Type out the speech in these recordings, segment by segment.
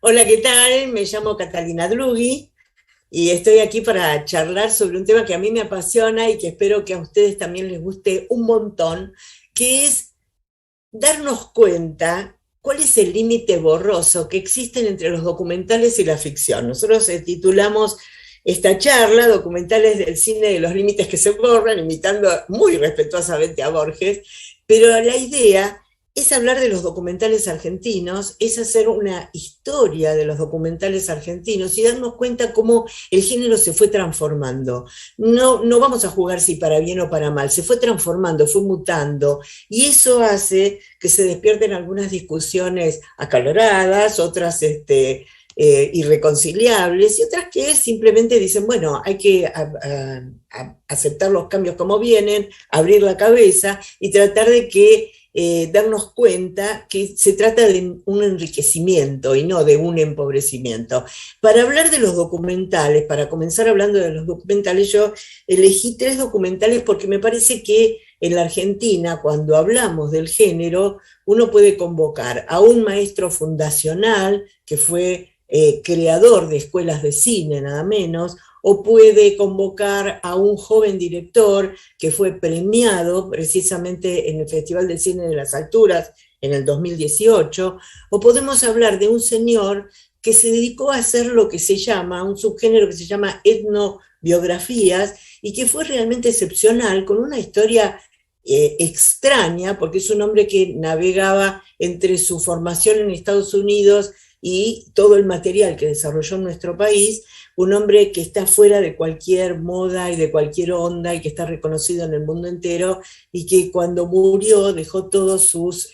Hola, ¿qué tal? Me llamo Catalina Drughi y estoy aquí para charlar sobre un tema que a mí me apasiona y que espero que a ustedes también les guste un montón, que es darnos cuenta cuál es el límite borroso que existen entre los documentales y la ficción. Nosotros titulamos esta charla Documentales del cine de los límites que se borran, imitando muy respetuosamente a Borges, pero la idea es hablar de los documentales argentinos, es hacer una historia de los documentales argentinos y darnos cuenta cómo el género se fue transformando. No vamos a jugar si para bien o para mal, se fue transformando, fue mutando, y eso hace que se despierten algunas discusiones acaloradas, otras irreconciliables, y otras que simplemente dicen, bueno, hay que aceptar los cambios como vienen, abrir la cabeza y tratar de que darnos cuenta que se trata de un enriquecimiento y no de un empobrecimiento. Para hablar de los documentales, para comenzar hablando de los documentales, yo elegí tres documentales porque me parece que en la Argentina, cuando hablamos del género, uno puede convocar a un maestro fundacional que fue creador de escuelas de cine, nada menos, o puede convocar a un joven director que fue premiado precisamente en el Festival del Cine de las Alturas en el 2018, o podemos hablar de un señor que se dedicó a hacer lo que se llama, un subgénero que se llama etnobiografías, y que fue realmente excepcional, con una historia extraña, porque es un hombre que navegaba entre su formación en Estados Unidos y todo el material que desarrolló en nuestro país, un hombre que está fuera de cualquier moda y de cualquier onda y que está reconocido en el mundo entero, y que cuando murió dejó todos sus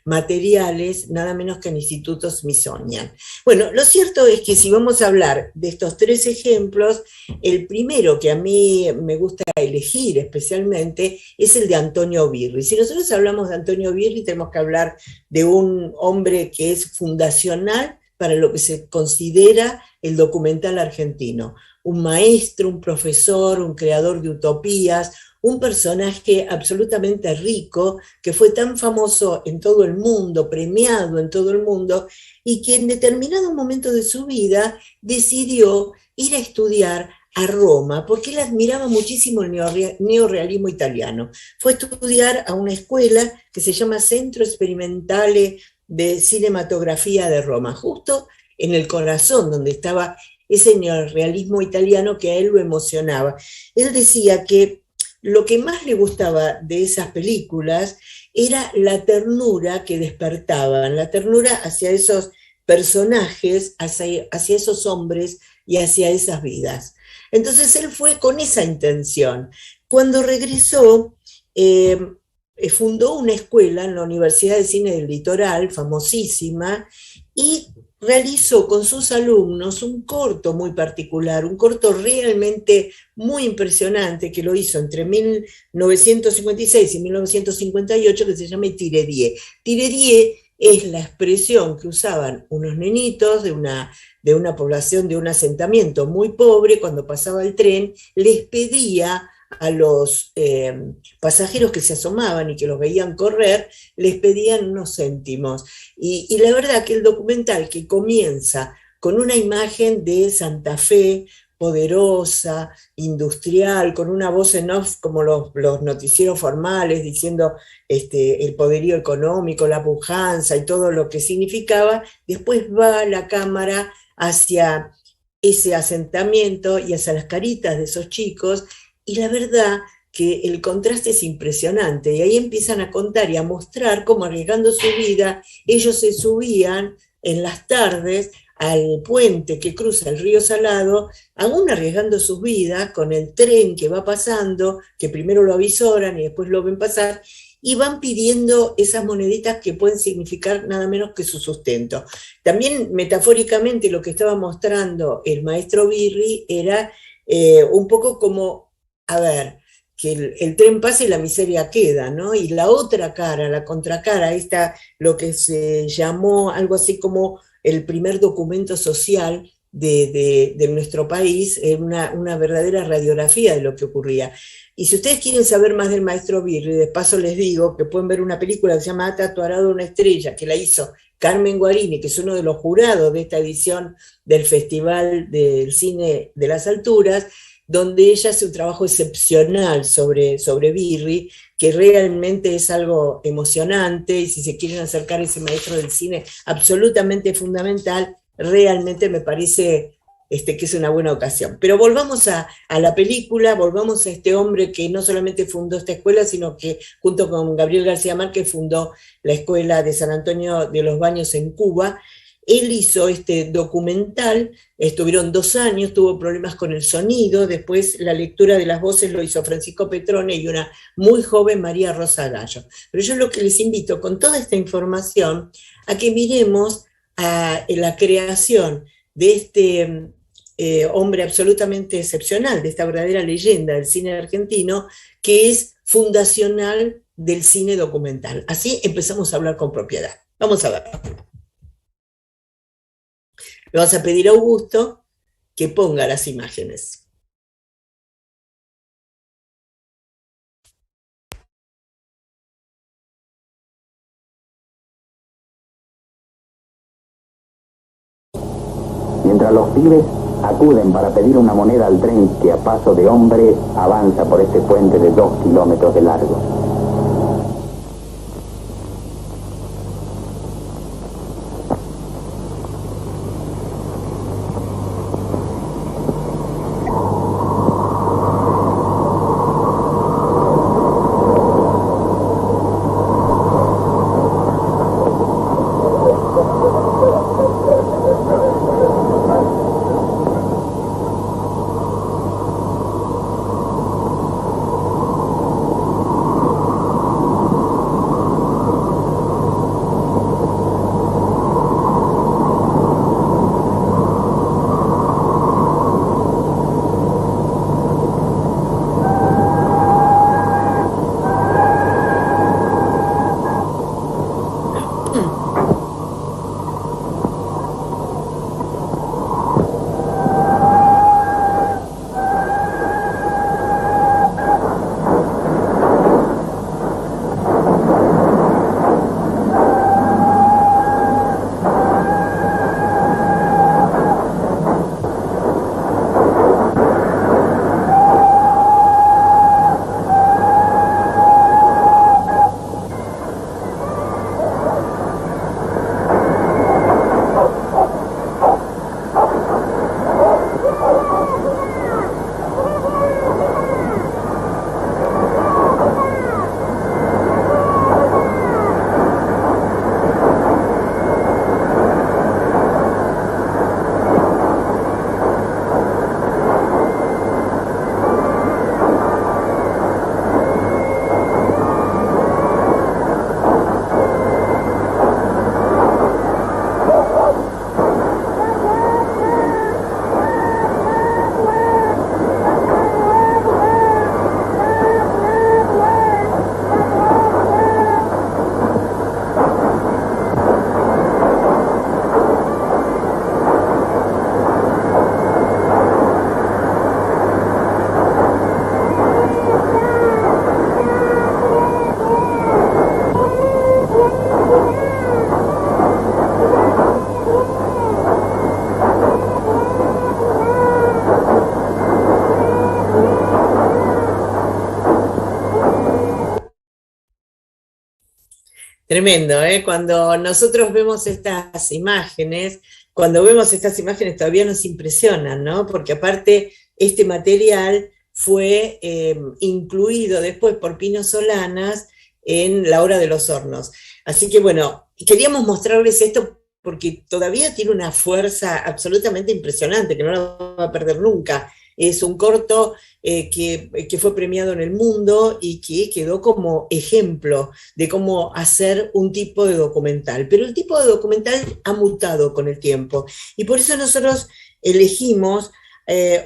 materiales nada menos que en Instituto Smithsonian. Bueno, lo cierto es que si vamos a hablar de estos tres ejemplos, el primero que a mí me gusta elegir especialmente es el de Antonio Birri. Si nosotros hablamos de Antonio Birri, tenemos que hablar de un hombre que es fundacional para lo que se considera el documental argentino. Un maestro, un profesor, un creador de utopías, un personaje absolutamente rico, que fue tan famoso en todo el mundo, premiado en todo el mundo, y que en determinado momento de su vida decidió ir a estudiar a Roma, porque él admiraba muchísimo el neorrealismo italiano. Fue a estudiar a una escuela que se llama Centro Experimentale de Cinematografía de Roma, justo en el corazón donde estaba ese neorrealismo italiano que a él lo emocionaba. Él decía que lo que más le gustaba de esas películas era la ternura que despertaban, la ternura hacia esos personajes, hacia esos hombres y hacia esas vidas. Entonces él fue con esa intención. Cuando regresó, fundó una escuela en la Universidad de Cine del Litoral, famosísima, y realizó con sus alumnos un corto muy particular, un corto realmente muy impresionante que lo hizo entre 1956 y 1958, que se llama Tiredier. Tiredier es la expresión que usaban unos nenitos de una población, de un asentamiento muy pobre, cuando pasaba el tren, les pedía a los pasajeros que se asomaban y que los veían correr, les pedían unos céntimos. Y la verdad que el documental, que comienza con una imagen de Santa Fe, poderosa, industrial, con una voz en off como los noticieros formales, diciendo el poderío económico, la pujanza y todo lo que significaba, después va la cámara hacia ese asentamiento y hacia las caritas de esos chicos, y la verdad que el contraste es impresionante, y ahí empiezan a contar y a mostrar cómo, arriesgando su vida, ellos se subían en las tardes al puente que cruza el río Salado, aún arriesgando sus vidas, con el tren que va pasando, que primero lo avisoran y después lo ven pasar, y van pidiendo esas moneditas que pueden significar nada menos que su sustento. También metafóricamente lo que estaba mostrando el maestro Birri era un poco como, a ver, que el tren pasa y la miseria queda, ¿no? Y la otra cara, la contracara, esta, lo que se llamó algo así como el primer documento social, de nuestro país, una verdadera radiografía de lo que ocurría. Y si ustedes quieren saber más del maestro Birri, de paso les digo que pueden ver una película que se llama Ata tu arado una estrella, que la hizo Carmen Guarini, que es uno de los jurados de esta edición del Festival del Cine de las Alturas, donde ella hace un trabajo excepcional sobre Birri, que realmente es algo emocionante, y si se quieren acercar a ese maestro del cine absolutamente fundamental, realmente me parece que es una buena ocasión. Pero volvamos a la película, volvamos a este hombre que no solamente fundó esta escuela, sino que junto con Gabriel García Márquez fundó la escuela de San Antonio de los Baños en Cuba. Él hizo este documental, estuvieron 2 años, tuvo problemas con el sonido, después la lectura de las voces lo hizo Francisco Petrone y una muy joven María Rosa Gallo. Pero yo lo que les invito con toda esta información a que miremos a la creación de este hombre absolutamente excepcional, de esta verdadera leyenda del cine argentino, que es fundacional del cine documental. Así empezamos a hablar con propiedad. Vamos a ver. Le vas a pedir a Augusto que ponga las imágenes. Mientras los pibes acuden para pedir una moneda al tren que a paso de hombre avanza por este puente de 2 kilómetros de largo. Tremendo, ¿eh? Cuando nosotros vemos cuando vemos estas imágenes todavía nos impresionan, ¿no? Porque aparte este material fue incluido después por Pino Solanas en La Hora de los Hornos. Así que bueno, queríamos mostrarles esto porque todavía tiene una fuerza absolutamente impresionante, que no la va a perder nunca. Es un corto que fue premiado en el mundo y que quedó como ejemplo de cómo hacer un tipo de documental. Pero el tipo de documental ha mutado con el tiempo y por eso nosotros elegimos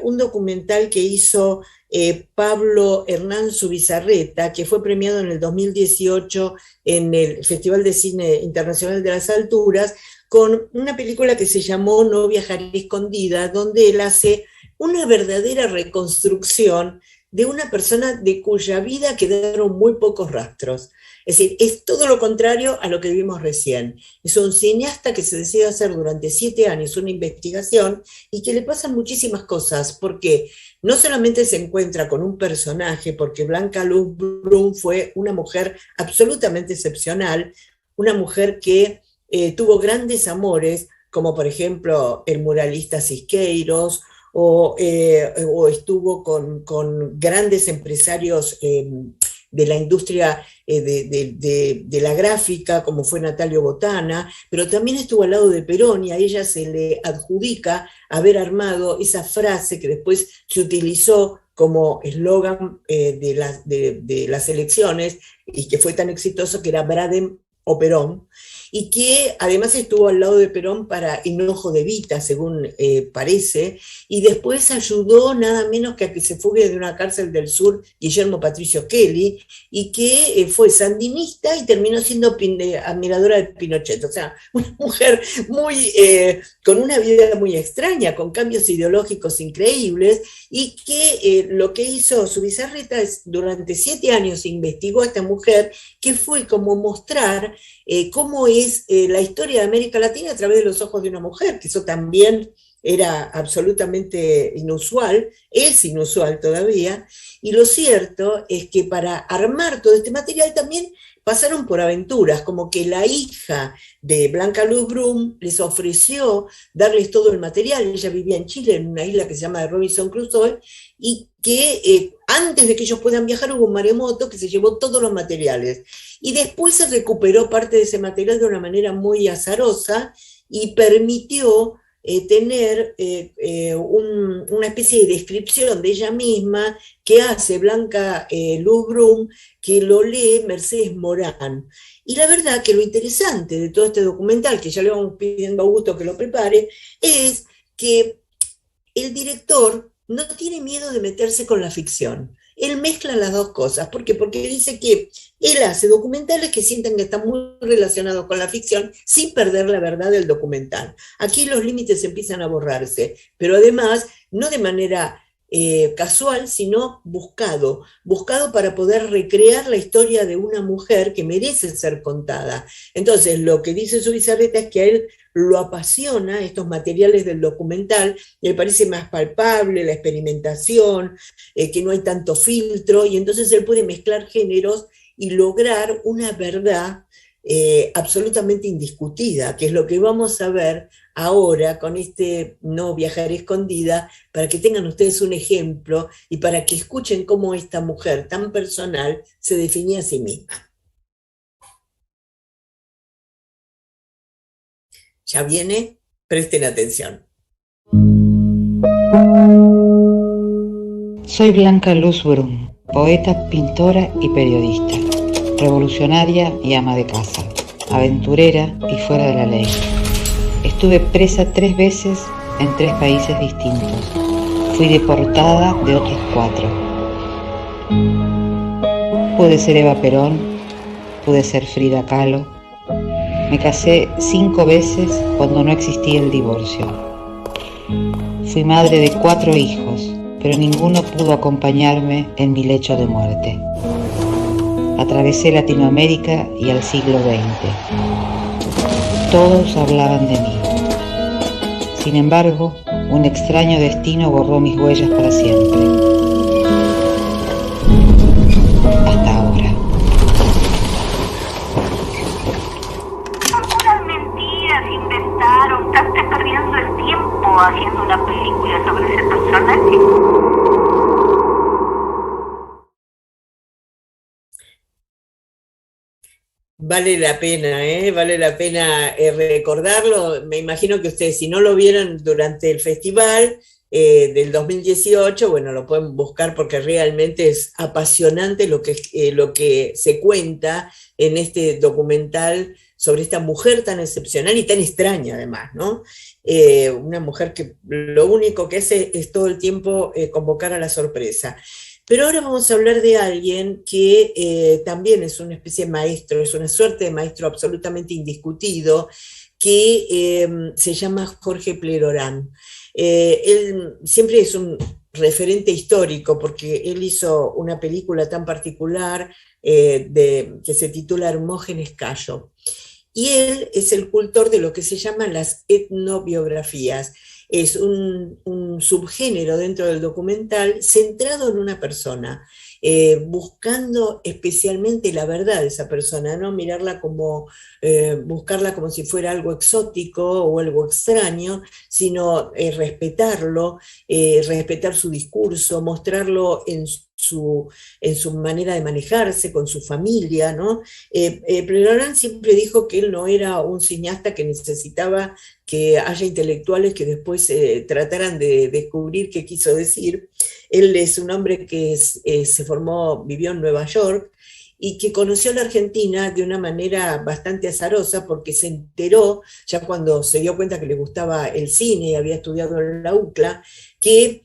un documental que hizo Pablo Hernán Zubizarreta, que fue premiado en el 2018 en el Festival de Cine Internacional de las Alturas, con una película que se llamó No viajaré escondida, donde él hace una verdadera reconstrucción de una persona de cuya vida quedaron muy pocos rastros. Es decir, es todo lo contrario a lo que vimos recién. Es un cineasta que se decide hacer durante 7 años una investigación y que le pasan muchísimas cosas, porque no solamente se encuentra con un personaje, porque Blanca Luz Brum fue una mujer absolutamente excepcional, una mujer que tuvo grandes amores, como por ejemplo el muralista Siqueiros, o estuvo con grandes empresarios de la industria de la gráfica, como fue Natalio Botana, pero también estuvo al lado de Perón y a ella se le adjudica haber armado esa frase que después se utilizó como eslogan de las elecciones y que fue tan exitoso, que era Bradem o Perón, y que además estuvo al lado de Perón para enojo de Evita, según parece, y después ayudó nada menos que a que se fugue de una cárcel del sur Guillermo Patricio Kelly, y que fue sandinista y terminó siendo admiradora de Pinochet. O sea, una mujer con una vida muy extraña, con cambios ideológicos increíbles, y que lo que hizo Zubizarreta es, durante 7 años investigó a esta mujer, que fue como mostrar cómo es la historia de América Latina a través de los ojos de una mujer, que eso también era absolutamente inusual, es inusual todavía, y lo cierto es que para armar todo este material también pasaron por aventuras, como que la hija de Blanca Luz Brum les ofreció darles todo el material. Ella vivía en Chile, en una isla que se llama Robinson Crusoe, y que antes de que ellos puedan viajar hubo un maremoto que se llevó todos los materiales. Y después se recuperó parte de ese material de una manera muy azarosa y permitió tener una especie de descripción de ella misma que hace Blanca Luz Brum, que lo lee Mercedes Morán. Y la verdad que lo interesante de todo este documental, que ya le vamos pidiendo a Augusto que lo prepare, es que el director no tiene miedo de meterse con la ficción. Él mezcla las dos cosas. ¿Por qué? Porque dice que él hace documentales que sienten que están muy relacionados con la ficción sin perder la verdad del documental. Aquí los límites empiezan a borrarse, pero además no de manera casual, sino buscado para poder recrear la historia de una mujer que merece ser contada. Entonces, lo que dice Zubizarreta es que a él lo apasiona estos materiales del documental, le parece más palpable la experimentación, que no hay tanto filtro, y entonces él puede mezclar géneros y lograr una verdad absolutamente indiscutida, que es lo que vamos a ver ahora con este No viajaré escondida, para que tengan ustedes un ejemplo y para que escuchen cómo esta mujer tan personal se definía a sí misma. Ya viene, presten atención. Soy Blanca Luz Brum, poeta, pintora y periodista, revolucionaria y ama de casa, aventurera y fuera de la ley. Estuve presa 3 veces en 3 países distintos. Fui deportada de otros 4. Pude ser Eva Perón, pude ser Frida Kahlo. Me casé 5 veces cuando no existía el divorcio. Fui madre de 4 hijos, pero ninguno pudo acompañarme en mi lecho de muerte. Atravesé Latinoamérica y al siglo XX. Todos hablaban de mí. Sin embargo, un extraño destino borró mis huellas para siempre. Hasta ahora. Son puras mentiras, inventaron. Estás perdiendo el tiempo haciendo una película sobre ese personaje. Vale la pena, ¿eh? Vale la pena recordarlo. Me imagino que ustedes, si no lo vieron durante el festival del 2018, bueno, lo pueden buscar porque realmente es apasionante lo que se cuenta en este documental sobre esta mujer tan excepcional y tan extraña además, ¿no? Una mujer que lo único que hace es todo el tiempo convocar a la sorpresa. Pero ahora vamos a hablar de alguien que también es una especie de maestro, es una suerte de maestro absolutamente indiscutido, que se llama Jorge Plerorán. Él siempre es un referente histórico porque él hizo una película tan particular que se titula Hermógenes Cayo. Y él es el cultor de lo que se llaman las etnobiografías. Es un subgénero dentro del documental centrado en una persona, buscando especialmente la verdad de esa persona, no mirarla como, buscarla como si fuera algo exótico o algo extraño, sino respetarlo, respetar su discurso, mostrarlo en su manera de manejarse, con su familia, ¿no? Plerorán siempre dijo que él no era un cineasta que necesitaba que haya intelectuales que después trataran de descubrir qué quiso decir. Él es un hombre que vivió en Nueva York y que conoció la Argentina de una manera bastante azarosa porque se enteró, ya cuando se dio cuenta que le gustaba el cine y había estudiado en la UCLA, que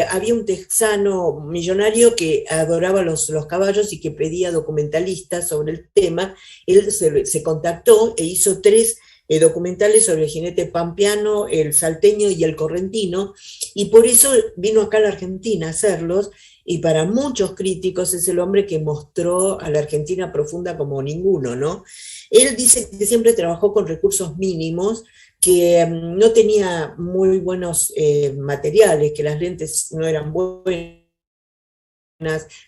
había un texano millonario que adoraba los caballos y que pedía documentalistas sobre el tema. Él se contactó e hizo 3 documentales sobre el jinete pampeano, el salteño y el correntino, y por eso vino acá a la Argentina a hacerlos, y para muchos críticos es el hombre que mostró a la Argentina profunda como ninguno, ¿no? Él dice que siempre trabajó con recursos mínimos, que no tenía muy buenos materiales, que las lentes no eran buenas,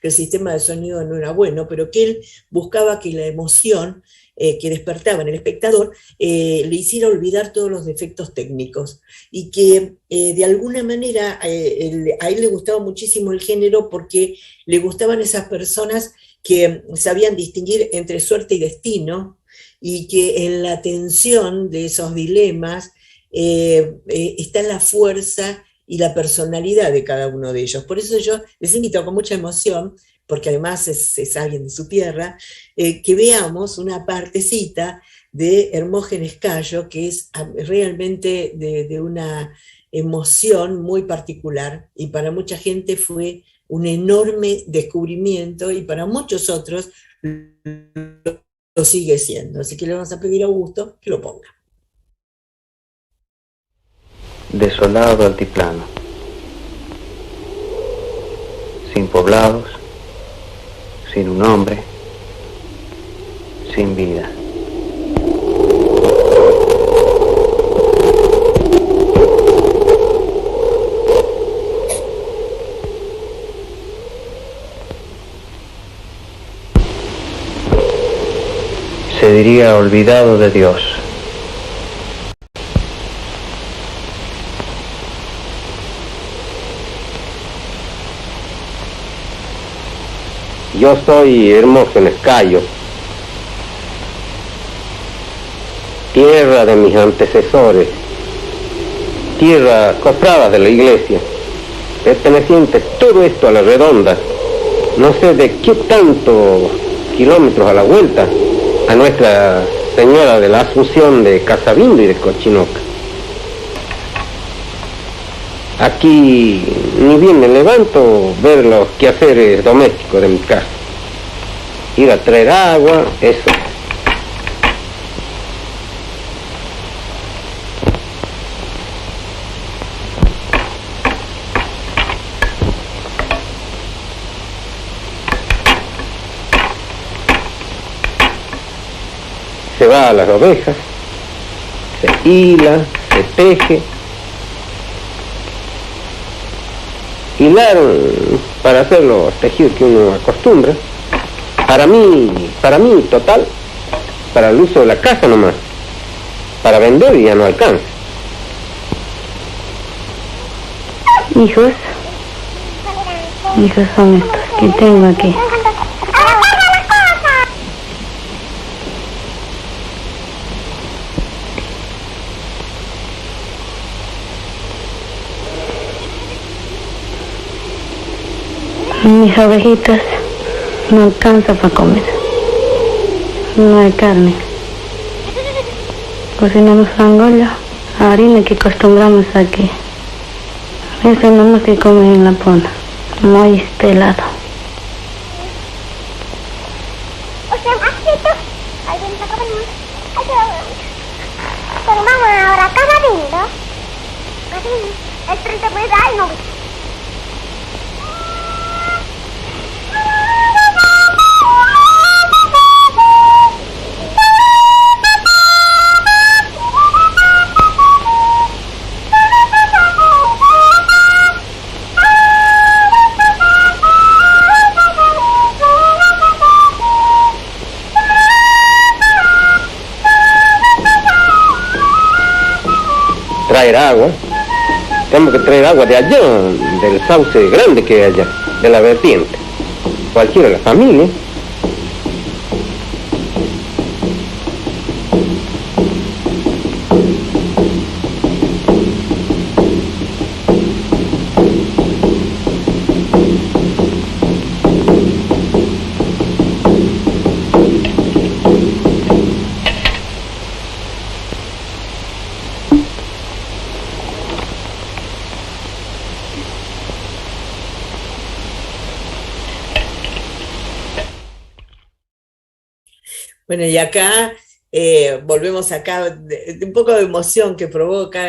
que el sistema de sonido no era bueno, pero que él buscaba que la emoción que despertaba en el espectador le hiciera olvidar todos los defectos técnicos, y que de alguna manera a él le gustaba muchísimo el género porque le gustaban esas personas que sabían distinguir entre suerte y destino, y que en la tensión de esos dilemas está la fuerza y la personalidad de cada uno de ellos. Por eso yo les invito con mucha emoción, porque además es alguien de su tierra, que veamos una partecita de Hermógenes Cayo, que es realmente de una emoción muy particular, y para mucha gente fue un enorme descubrimiento, y para muchos otros lo sigue siendo. Así que le vamos a pedir a Augusto que lo ponga. Desolado altiplano, sin poblados, sin un hombre, sin vida. Se diría olvidado de Dios. Yo soy Hermógenes Cayo, tierra de mis antecesores, tierra cofrada de la iglesia, perteneciente todo esto a la redonda, no sé de qué tantos kilómetros a la vuelta, a Nuestra Señora de la Asunción de Casabindo y de Cochinoca. Aquí ni bien me levanto ver los quehaceres domésticos de mi casa. Ir a traer agua, eso. Se va a las ovejas, se hila, se teje. Hilar para hacer los tejidos que uno acostumbra, para mí total, para el uso de la casa nomás, para vender ya no alcanza. Hijos son estos que tengo aquí. Mis ovejitas no alcanzan para comer, no hay carne. Cocinamos sangolla, harina que acostumbramos aquí. Eso nomás que comen en la pona, maíz pelado. vamos ahora a casa lindo. Así, el tren te puede dar y no. Traer agua, tenemos que traer agua de allá, del sauce grande que hay allá, de la vertiente, cualquiera de la familia. Bueno, y acá volvemos acá, un poco de emoción que provoca.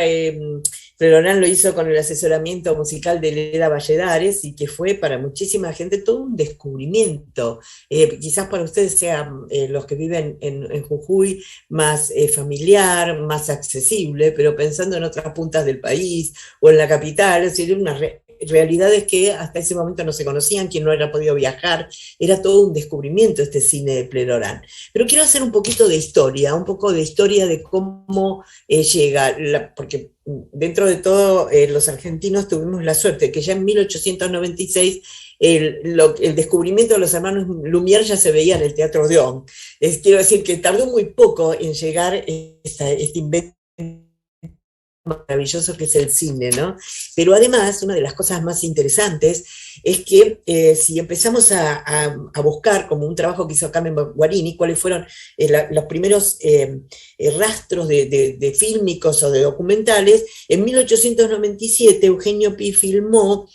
Florán lo hizo con el asesoramiento musical de Leda Valladares y que fue para muchísima gente todo un descubrimiento. Quizás para ustedes sean los que viven en Jujuy más familiar, más accesible, pero pensando en otras puntas del país o en la capital, sería una realidades que hasta ese momento no se conocían, quien no era podido viajar, era todo un descubrimiento este cine de Plerorán. Pero quiero hacer un poquito de historia, un poco de historia de cómo llega, porque dentro de todo los argentinos tuvimos la suerte que ya en 1896 el descubrimiento de los hermanos Lumière ya se veía en el Teatro Odeón. Quiero decir que tardó muy poco en llegar este invento maravilloso que es el cine, ¿no? Pero además, una de las cosas más interesantes es que si empezamos a buscar, como un trabajo que hizo Carmen Guarini, cuáles fueron los primeros rastros de fílmicos o de documentales, en 1897 Eugenio Pi filmó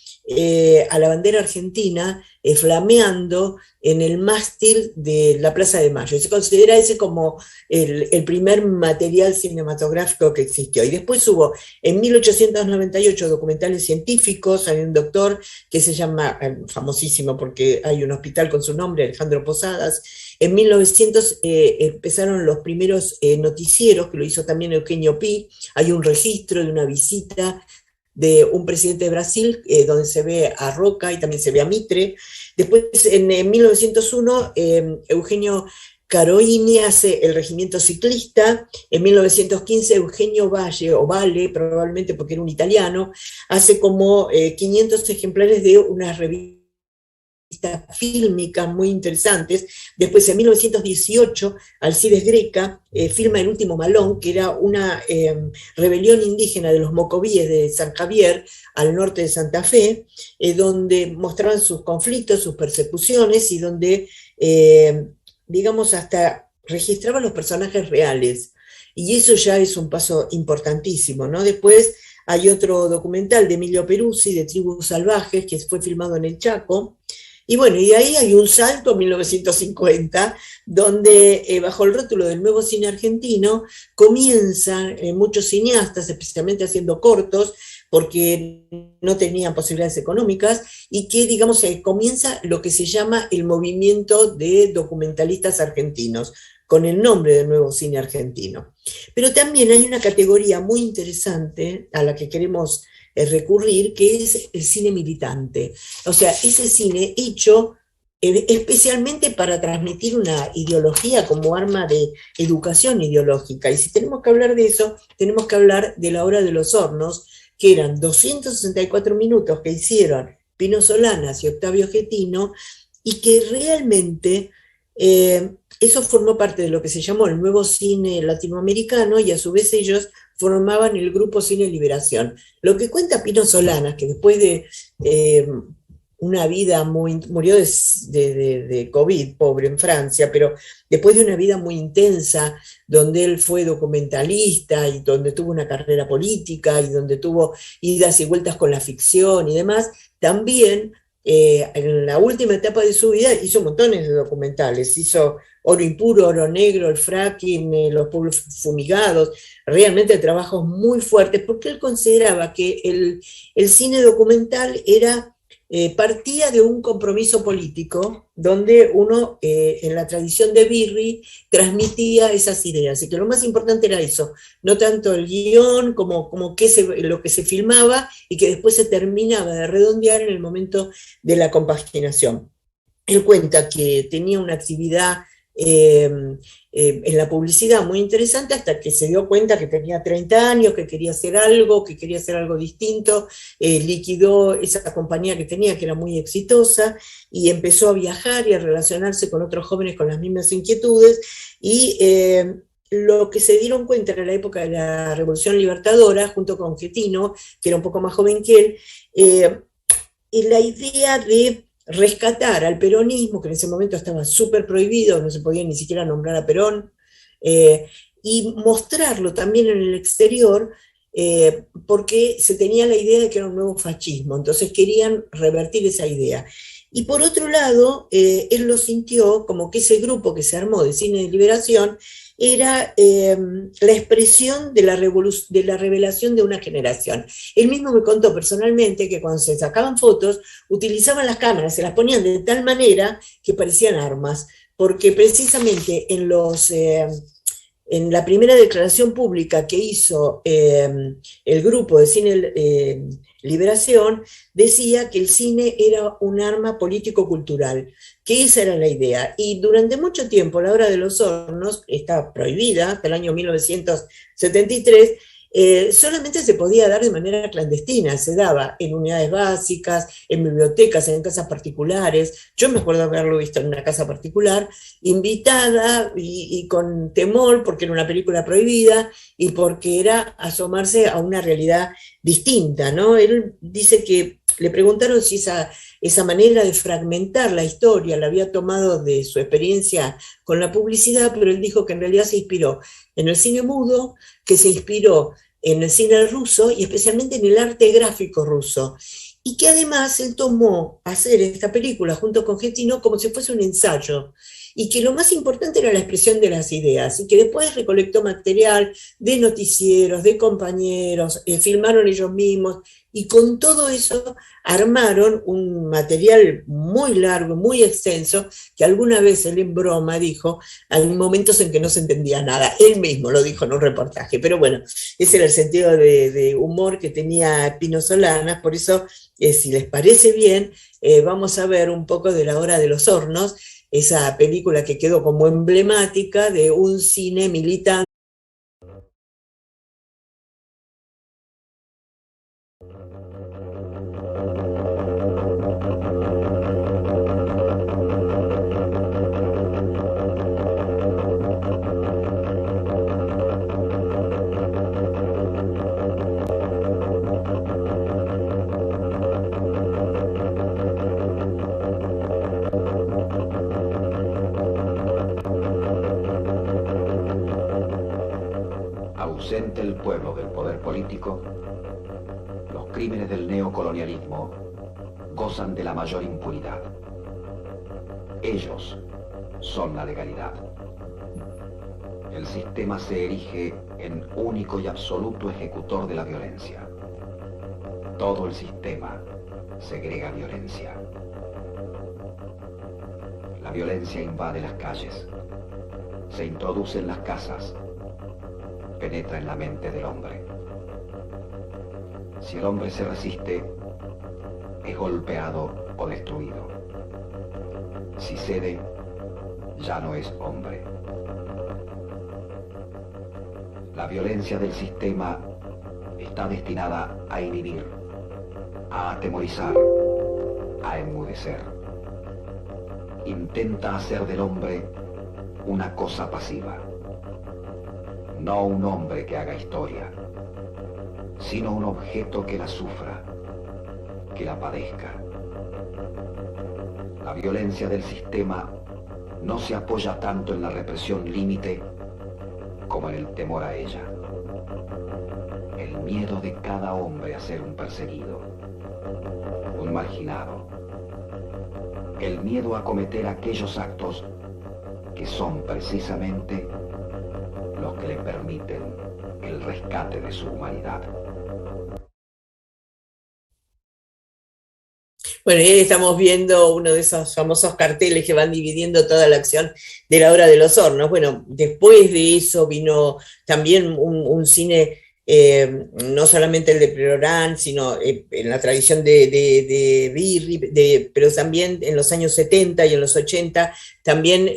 a la bandera argentina flameando en el mástil de la Plaza de Mayo. Y se considera ese como el primer material cinematográfico que existió. Y después hubo en 1898 documentales científicos. Hay un doctor que se llama, famosísimo porque hay un hospital con su nombre, Alejandro Posadas. En 1900 empezaron los primeros noticieros, que lo hizo también Eugenio Pi. Hay un registro de una visita de un presidente de Brasil, donde se ve a Roca y también se ve a Mitre. Después, en 1901, Eugenio Caroini hace El Regimiento Ciclista. En 1915, Eugenio Valle, o Vale, probablemente porque era un italiano, hace como 500 ejemplares de unas revistas fílmicas muy interesantes. Después, en 1918, Alcides Greca filma El Último Malón, que era una rebelión indígena de los mocovíes de San Javier, al norte de Santa Fe, donde mostraban sus conflictos, sus persecuciones, y donde, digamos, hasta registraban los personajes reales. Y eso ya es un paso importantísimo, ¿no? Después hay otro documental de Emilio Peruzzi, de Tribus Salvajes, que fue filmado en el Chaco. Y bueno, y ahí hay un salto a 1950, donde bajo el rótulo del nuevo cine argentino comienzan muchos cineastas, especialmente haciendo cortos, porque no tenían posibilidades económicas, y que, digamos, comienza lo que se llama el movimiento de documentalistas argentinos, con el nombre del nuevo cine argentino. Pero también hay una categoría muy interesante a la que queremos recurrir, que es el cine militante. O sea, ese cine hecho especialmente para transmitir una ideología como arma de educación ideológica. Y si tenemos que hablar de eso, tenemos que hablar de La Hora de los Hornos, que eran 264 minutos que hicieron Pino Solanas y Octavio Getino, y que realmente eso formó parte de lo que se llamó el nuevo cine latinoamericano, y a su vez ellos formaban el grupo Cine Liberación. Lo que cuenta Pino Solanas, que después de una vida murió de COVID, pobre, en Francia, pero después de una vida muy intensa, donde él fue documentalista y donde tuvo una carrera política y donde tuvo idas y vueltas con la ficción y demás, también en la última etapa de su vida hizo montones de documentales, hizo Oro Impuro, Oro Negro, el fracking, los pueblos fumigados, realmente trabajos muy fuertes, porque él consideraba que el cine documental partía de un compromiso político, donde uno, en la tradición de Birri, transmitía esas ideas, y que lo más importante era eso, no tanto el guión como lo que se filmaba, y que después se terminaba de redondear en el momento de la compaginación. Él cuenta que tenía una actividad en la publicidad muy interesante, hasta que se dio cuenta que tenía 30 años, que quería hacer algo distinto, liquidó esa compañía que tenía, que era muy exitosa, y empezó a viajar y a relacionarse con otros jóvenes con las mismas inquietudes, y lo que se dieron cuenta en la época de la Revolución Libertadora, junto con Getino, que era un poco más joven que él, y la idea de rescatar al peronismo, que en ese momento estaba súper prohibido, no se podía ni siquiera nombrar a Perón, y mostrarlo también en el exterior, porque se tenía la idea de que era un nuevo fascismo, entonces querían revertir esa idea. Y por otro lado, él lo sintió como que ese grupo que se armó de cine de liberación era la expresión de la revelación de una generación. Él mismo me contó personalmente que cuando se sacaban fotos, utilizaban las cámaras, se las ponían de tal manera que parecían armas, porque precisamente en la primera declaración pública que hizo el grupo de cine Liberación, decía que el cine era un arma político-cultural, que esa era la idea. Y durante mucho tiempo la Hora de los Hornos estaba prohibida, hasta el año 1973, solamente se podía dar de manera clandestina, se daba en unidades básicas, en bibliotecas, en casas particulares. Yo me acuerdo haberlo visto en una casa particular, invitada y con temor, porque era una película prohibida y porque era asomarse a una realidad distinta, ¿no? Él dice que le preguntaron si esa manera de fragmentar la historia la había tomado de su experiencia con la publicidad, pero él dijo que en realidad se inspiró en el cine mudo, que se inspiró en el cine ruso y especialmente en el arte gráfico ruso. Y que además él tomó hacer esta película junto con Getino como si fuese un ensayo. Y que lo más importante era la expresión de las ideas, y que después recolectó material de noticieros, de compañeros, filmaron ellos mismos, y con todo eso armaron un material muy largo, muy extenso, que alguna vez él en broma dijo, hay momentos en que no se entendía nada, él mismo lo dijo en un reportaje, pero bueno, ese era el sentido de humor que tenía Pino Solanas. Por eso, si les parece bien, vamos a ver un poco de La Hora de los Hornos, esa película que quedó como emblemática de un cine militante. Ausente el pueblo del poder político, los crímenes del neocolonialismo gozan de la mayor impunidad. Ellos son la legalidad. El sistema se erige en único y absoluto ejecutor de la violencia. Todo el sistema segrega violencia. La violencia invade las calles, se introduce en las casas, penetra en la mente del hombre. Si el hombre se resiste, es golpeado o destruido. Si cede, ya no es hombre. La violencia del sistema está destinada a inhibir, a atemorizar, a enmudecer. Intenta hacer del hombre una cosa pasiva. No un hombre que haga historia, sino un objeto que la sufra, que la padezca. La violencia del sistema no se apoya tanto en la represión límite como en el temor a ella. El miedo de cada hombre a ser un perseguido, un marginado, el miedo a cometer aquellos actos que son precisamente los que le permiten el rescate de su humanidad. Bueno, y ahí estamos viendo uno de esos famosos carteles que van dividiendo toda la acción de la obra de los Hornos. Bueno, después de eso vino también un cine, no solamente el de Priorán, sino en la tradición de Birri, pero también en los años 70 y en los 80, también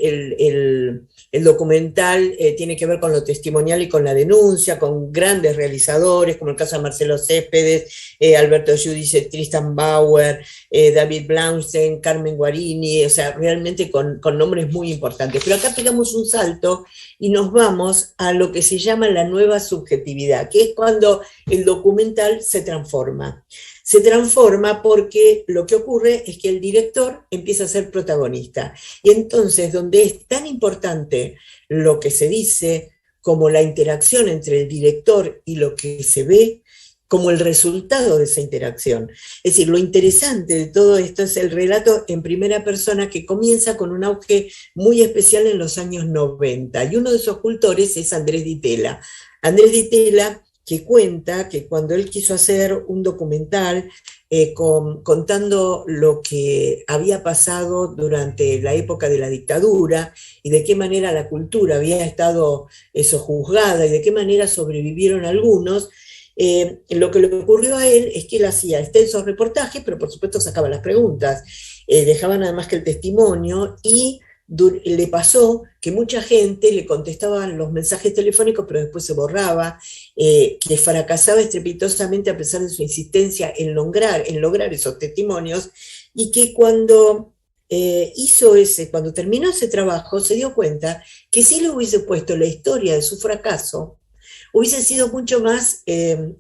el documental tiene que ver con lo testimonial y con la denuncia, con grandes realizadores, como el caso de Marcelo Céspedes, Alberto Giudice, Tristan Bauer, David Blaustein, Carmen Guarini, o sea, realmente con nombres muy importantes. Pero acá pegamos un salto y nos vamos a lo que se llama la nueva subjetividad, que es cuando el documental se transforma. Se transforma porque lo que ocurre es que el director empieza a ser protagonista. Y entonces, donde es tan importante lo que se dice, como la interacción entre el director y lo que se ve, como el resultado de esa interacción. Es decir, lo interesante de todo esto es el relato en primera persona que comienza con un auge muy especial en los años 90. Y uno de sus cultores es Andrés Di Tella. Andrés Di Tella, que cuenta que cuando él quiso hacer un documental contando lo que había pasado durante la época de la dictadura y de qué manera la cultura había estado juzgada y de qué manera sobrevivieron algunos, lo que le ocurrió a él es que él hacía extensos reportajes, pero por supuesto sacaba las preguntas, dejaba nada más que el testimonio y le pasó que mucha gente le contestaba los mensajes telefónicos, pero después se borraba, que fracasaba estrepitosamente a pesar de su insistencia en lograr esos testimonios, y que cuando cuando terminó ese trabajo, se dio cuenta que si le hubiese puesto la historia de su fracaso, hubiese sido mucho más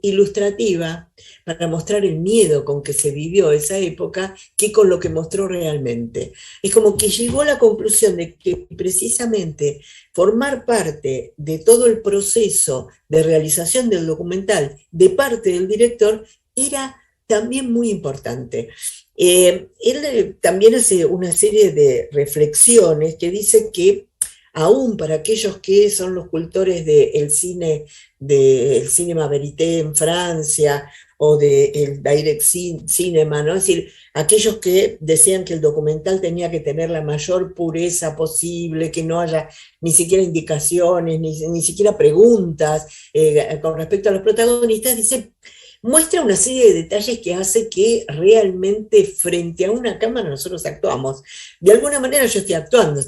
ilustrativa para mostrar el miedo con que se vivió esa época que con lo que mostró realmente. Es como que llegó a la conclusión de que precisamente formar parte de todo el proceso de realización del documental de parte del director era también muy importante. Él también hace una serie de reflexiones que dice que aún para aquellos que son los cultores del cine, del cinema verité en Francia o del direct cinema, ¿no? Es decir, aquellos que decían que el documental tenía que tener la mayor pureza posible, que no haya ni siquiera indicaciones, ni siquiera preguntas con respecto a los protagonistas, dice, muestra una serie de detalles que hace que realmente frente a una cámara nosotros actuamos. De alguna manera yo estoy actuando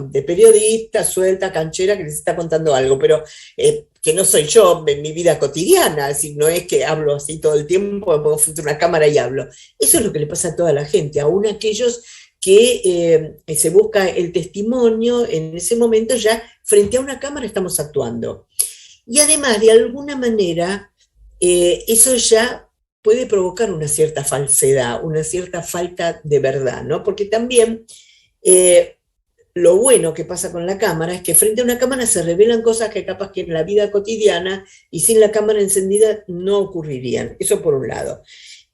de periodista, suelta, canchera, que les está contando algo, pero que no soy yo en mi vida cotidiana, si no es que hablo así todo el tiempo, me pongo frente a una cámara y hablo. Eso es lo que le pasa a toda la gente, aún aquellos que se busca el testimonio, en ese momento ya frente a una cámara estamos actuando. Y además, de alguna manera, eso ya puede provocar una cierta falsedad, una cierta falta de verdad, ¿no? Porque también lo bueno que pasa con la cámara es que frente a una cámara se revelan cosas que capaz que en la vida cotidiana y sin la cámara encendida no ocurrirían, eso por un lado.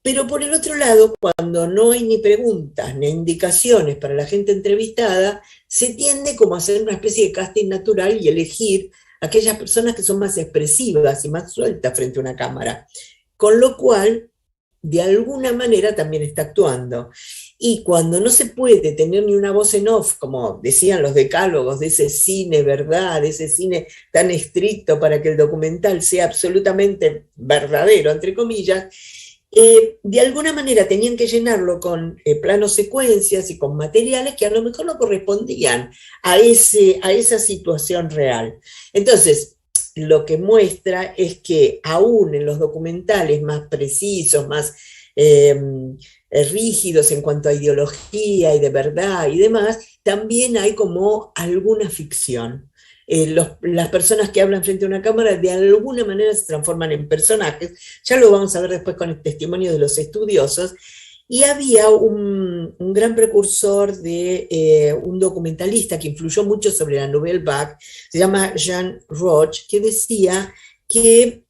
Pero por el otro lado, cuando no hay ni preguntas ni indicaciones para la gente entrevistada, se tiende como a hacer una especie de casting natural y elegir aquellas personas que son más expresivas y más sueltas frente a una cámara, con lo cual, de alguna manera también está actuando. Y cuando no se puede tener ni una voz en off, como decían los decálogos de ese cine verdad, de ese cine tan estricto para que el documental sea absolutamente verdadero, entre comillas, de alguna manera tenían que llenarlo con planos secuencias y con materiales que a lo mejor no correspondían a esa situación real. Entonces, lo que muestra es que aún en los documentales más precisos, más rígidos en cuanto a ideología y de verdad y demás, también hay como alguna ficción. Las personas que hablan frente a una cámara de alguna manera se transforman en personajes, ya lo vamos a ver después con el testimonio de los estudiosos, y había un gran precursor de un documentalista que influyó mucho sobre la Nouvelle Vague, se llama Jean Roch, que decía que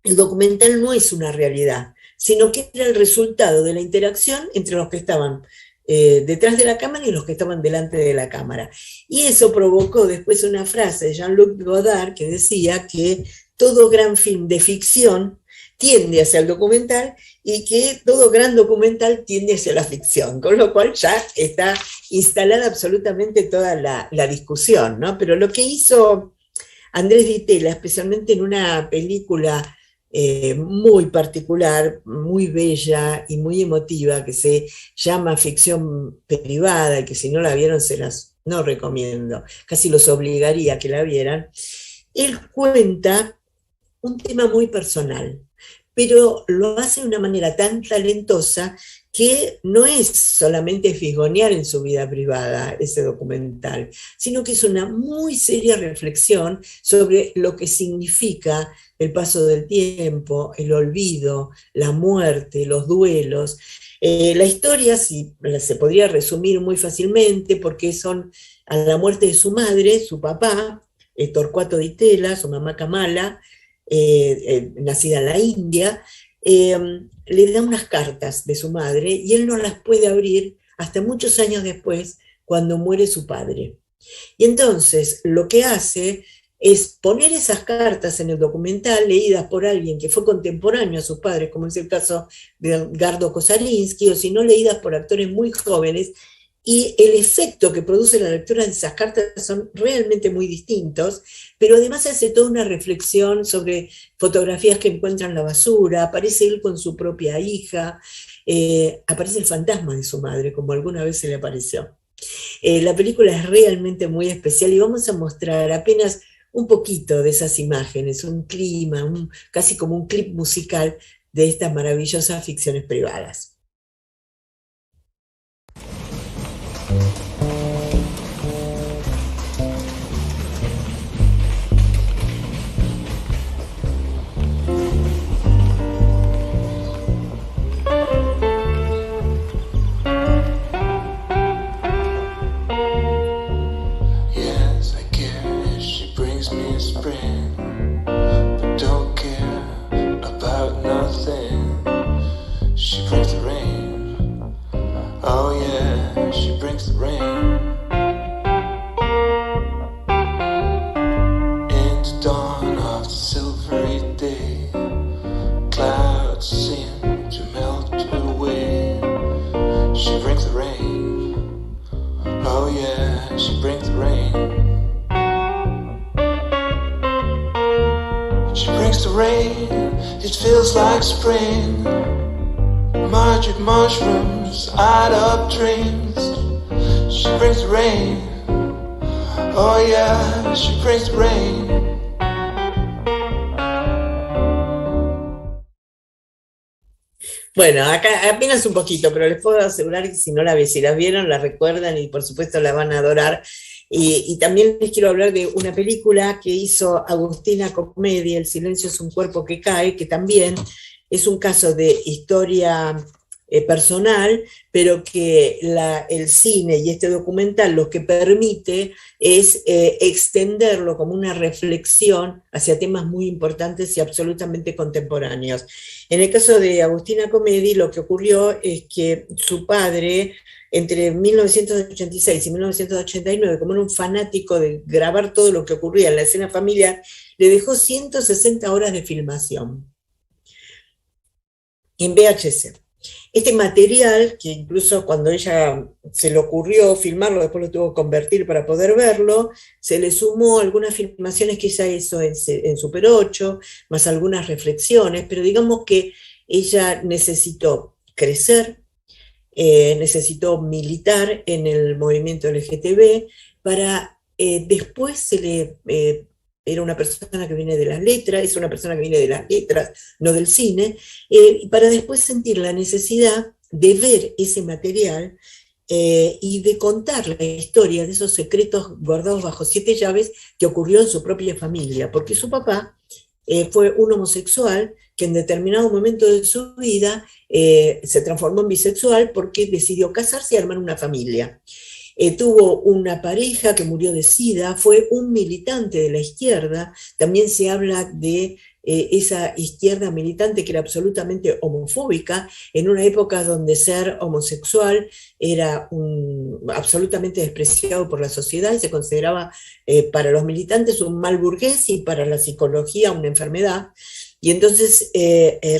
el documental no es una realidad, sino que era el resultado de la interacción entre los que estaban detrás de la cámara y los que estaban delante de la cámara. Y eso provocó después una frase de Jean-Luc Godard que decía que todo gran film de ficción tiende hacia el documental y que todo gran documental tiende hacia la ficción, con lo cual ya está instalada absolutamente toda la discusión, ¿no? Pero lo que hizo Andrés Di Tella, especialmente en una película muy particular, muy bella y muy emotiva, que se llama Ficción Privada, y que si no la vieron se las no recomiendo, casi los obligaría a que la vieran. Él cuenta un tema muy personal, pero lo hace de una manera tan talentosa que no es solamente fisgonear en su vida privada ese documental, sino que es una muy seria reflexión sobre lo que significa el paso del tiempo, el olvido, la muerte, los duelos. La historia se podría resumir muy fácilmente porque son a la muerte de su madre, su papá, Torcuato Di Tella, su mamá Kamala, nacida en la India, le da unas cartas de su madre y él no las puede abrir hasta muchos años después, cuando muere su padre. Y entonces lo que hace es poner esas cartas en el documental, leídas por alguien que fue contemporáneo a sus padres, como es el caso de Edgardo Kosarinsky, o si no, leídas por actores muy jóvenes, y el efecto que produce la lectura de esas cartas son realmente muy distintos, pero además hace toda una reflexión sobre fotografías que encuentran en la basura, aparece él con su propia hija, aparece el fantasma de su madre, como alguna vez se le apareció. La película es realmente muy especial y vamos a mostrar apenas un poquito de esas imágenes, un clima, casi como un clip musical de estas maravillosas ficciones privadas. Like spring, magic mushrooms out of dreams. She brings the rain, oh yeah, she brings the rain. Bueno, acá apenas un poquito, pero les puedo asegurar que si la vieron, la recuerdan y por supuesto la van a adorar. Y también les quiero hablar de una película que hizo Agustina Comedi, El silencio es un cuerpo que cae, que también es un caso de historia personal, pero que el cine y este documental lo que permite es extenderlo como una reflexión hacia temas muy importantes y absolutamente contemporáneos. En el caso de Agustina Comedi, lo que ocurrió es que su padre, entre 1986 y 1989, como era un fanático de grabar todo lo que ocurría en la escena familiar, le dejó 160 horas de filmación en VHS. Este material, que incluso cuando ella se le ocurrió filmarlo, después lo tuvo que convertir para poder verlo, se le sumó algunas filmaciones que ella hizo en Super 8, más algunas reflexiones, pero digamos que ella necesitó crecer, necesitó militar en el movimiento LGTB para después era una persona que viene de las letras, es una persona que viene de las letras, no del cine, para después sentir la necesidad de ver ese material y de contar la historia de esos secretos guardados bajo 7 llaves que ocurrió en su propia familia, porque su papá fue un homosexual que en determinado momento de su vida se transformó en bisexual porque decidió casarse y armar una familia. Tuvo una pareja que murió de SIDA, fue un militante de la izquierda, también se habla de esa izquierda militante que era absolutamente homofóbica, en una época donde ser homosexual era absolutamente despreciado por la sociedad y se consideraba para los militantes un mal burgués y para la psicología una enfermedad. Y entonces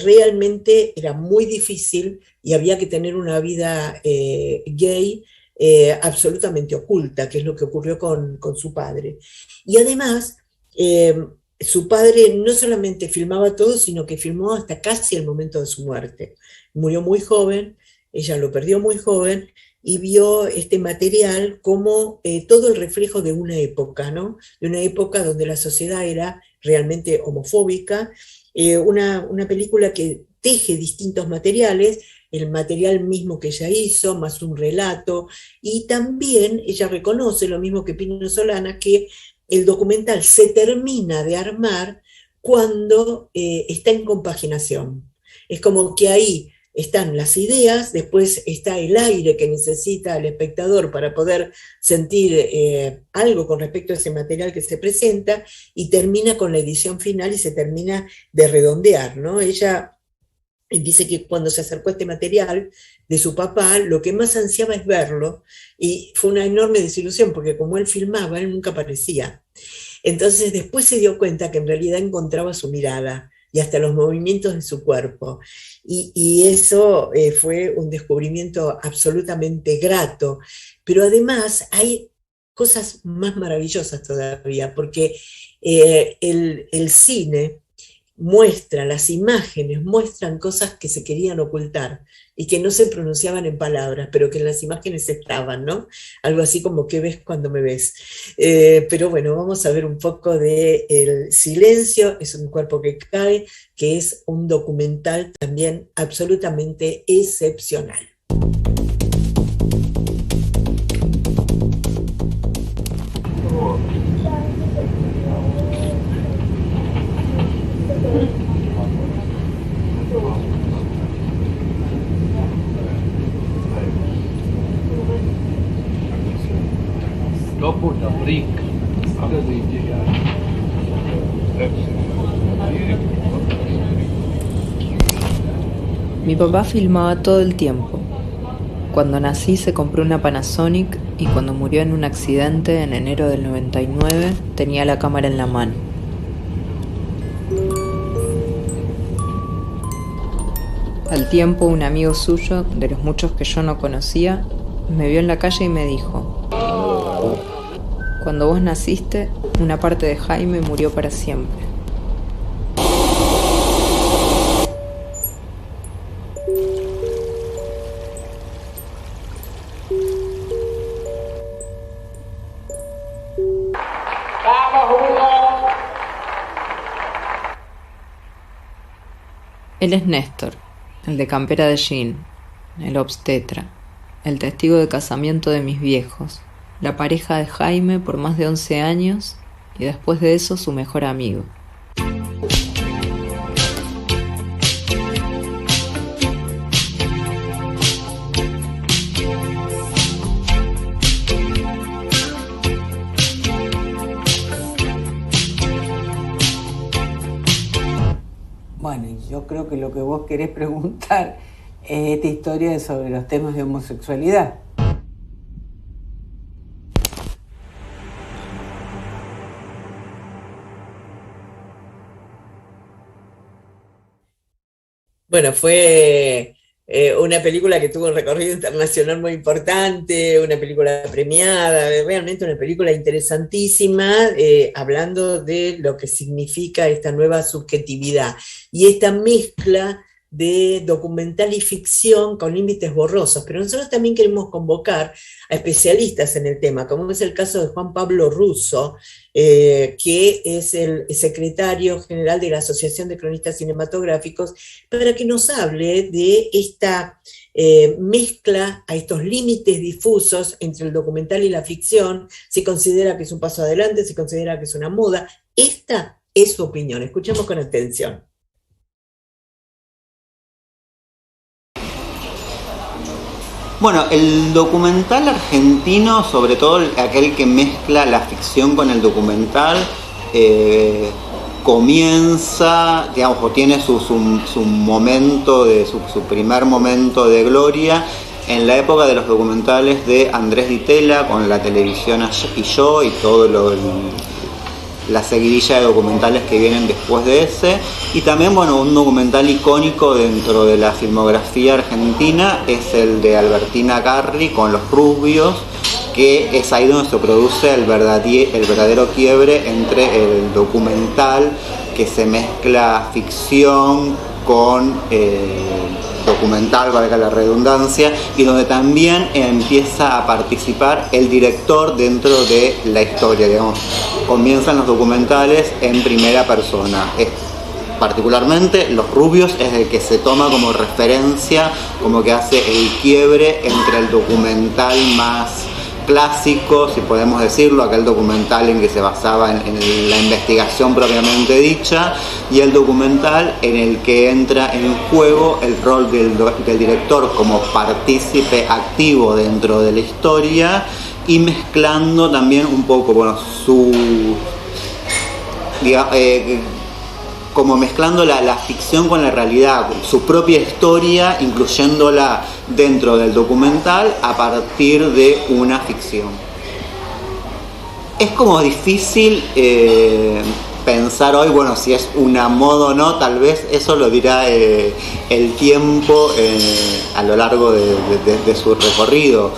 realmente era muy difícil y había que tener una vida gay absolutamente oculta, que es lo que ocurrió con su padre. Y además, su padre no solamente filmaba todo, sino que filmó hasta casi el momento de su muerte. Murió muy joven, ella lo perdió muy joven, y vio este material como todo el reflejo de una época, ¿no? De una época donde la sociedad era realmente homofóbica, una película que teje distintos materiales, el material mismo que ella hizo, más un relato, y también ella reconoce, lo mismo que Pino Solana, que el documental se termina de armar cuando está en compaginación. Es como que ahí están las ideas, después está el aire que necesita el espectador para poder sentir algo con respecto a ese material que se presenta, y termina con la edición final y se termina de redondear, ¿no? Ella dice que cuando se acercó a este material de su papá, lo que más ansiaba es verlo, y fue una enorme desilusión, porque como él filmaba, él nunca aparecía. Entonces después se dio cuenta que en realidad encontraba su mirada y hasta los movimientos de su cuerpo. Y eso fue un descubrimiento absolutamente grato. Pero además hay cosas más maravillosas todavía, porque el cine muestra, las imágenes muestran cosas que se querían ocultar y que no se pronunciaban en palabras, pero que en las imágenes estaban, ¿no? Algo así como ¿qué ves cuando me ves? Pero bueno, vamos a ver un poco de El silencio es un cuerpo que cae, que es un documental también absolutamente excepcional. Mi papá filmaba todo el tiempo. Cuando nací se compró una Panasonic y cuando murió en un accidente en enero del 99 tenía la cámara en la mano. Al tiempo, un amigo suyo, de los muchos que yo no conocía, me vio en la calle y me dijo: cuando vos naciste, una parte de Jaime murió para siempre. Él es Néstor, el de campera de jean, el obstetra, el testigo de casamiento de mis viejos, la pareja de Jaime por más de 11 años y después de eso su mejor amigo. Bueno, yo creo que lo que vos querés preguntar es esta historia sobre los temas de homosexualidad. Bueno, fue una película que tuvo un recorrido internacional muy importante, una película premiada, realmente una película interesantísima, hablando de lo que significa esta nueva subjetividad y esta mezcla de documental y ficción con límites borrosos. Pero nosotros también queremos convocar a especialistas en el tema, como es el caso de Juan Pablo Russo, que es el secretario general de la Asociación de Cronistas Cinematográficos, para que nos hable de esta mezcla a estos límites difusos entre el documental y la ficción, si considera que es un paso adelante, si considera que es una moda. Esta es su opinión. Escuchemos con atención. Bueno, el documental argentino, sobre todo aquel que mezcla la ficción con el documental, comienza, digamos, o tiene su momento, su primer momento de gloria en la época de los documentales de Andrés Di Tella, con La televisión y yo, y todo la seguidilla de documentales que vienen después de ese. Y también, bueno, un documental icónico dentro de la filmografía argentina es el de Albertina Garri con Los Rubios, que es ahí donde se produce el verdadero quiebre entre el documental, que se mezcla ficción con documental, valga la redundancia, y donde también empieza a participar el director dentro de la historia, digamos. Comienzan los documentales en primera persona. Particularmente Los Rubios es el que se toma como referencia, como que hace el quiebre entre el documental más clásico, si podemos decirlo, aquel documental en que se basaba en la investigación propiamente dicha, y el documental en el que entra en juego el rol del director como partícipe activo dentro de la historia, y mezclando también un poco, bueno, como mezclando la ficción con la realidad, su propia historia, incluyéndola dentro del documental a partir de una ficción. Es como difícil pensar hoy, bueno, si es una moda o no, tal vez eso lo dirá el tiempo a lo largo de su recorrido,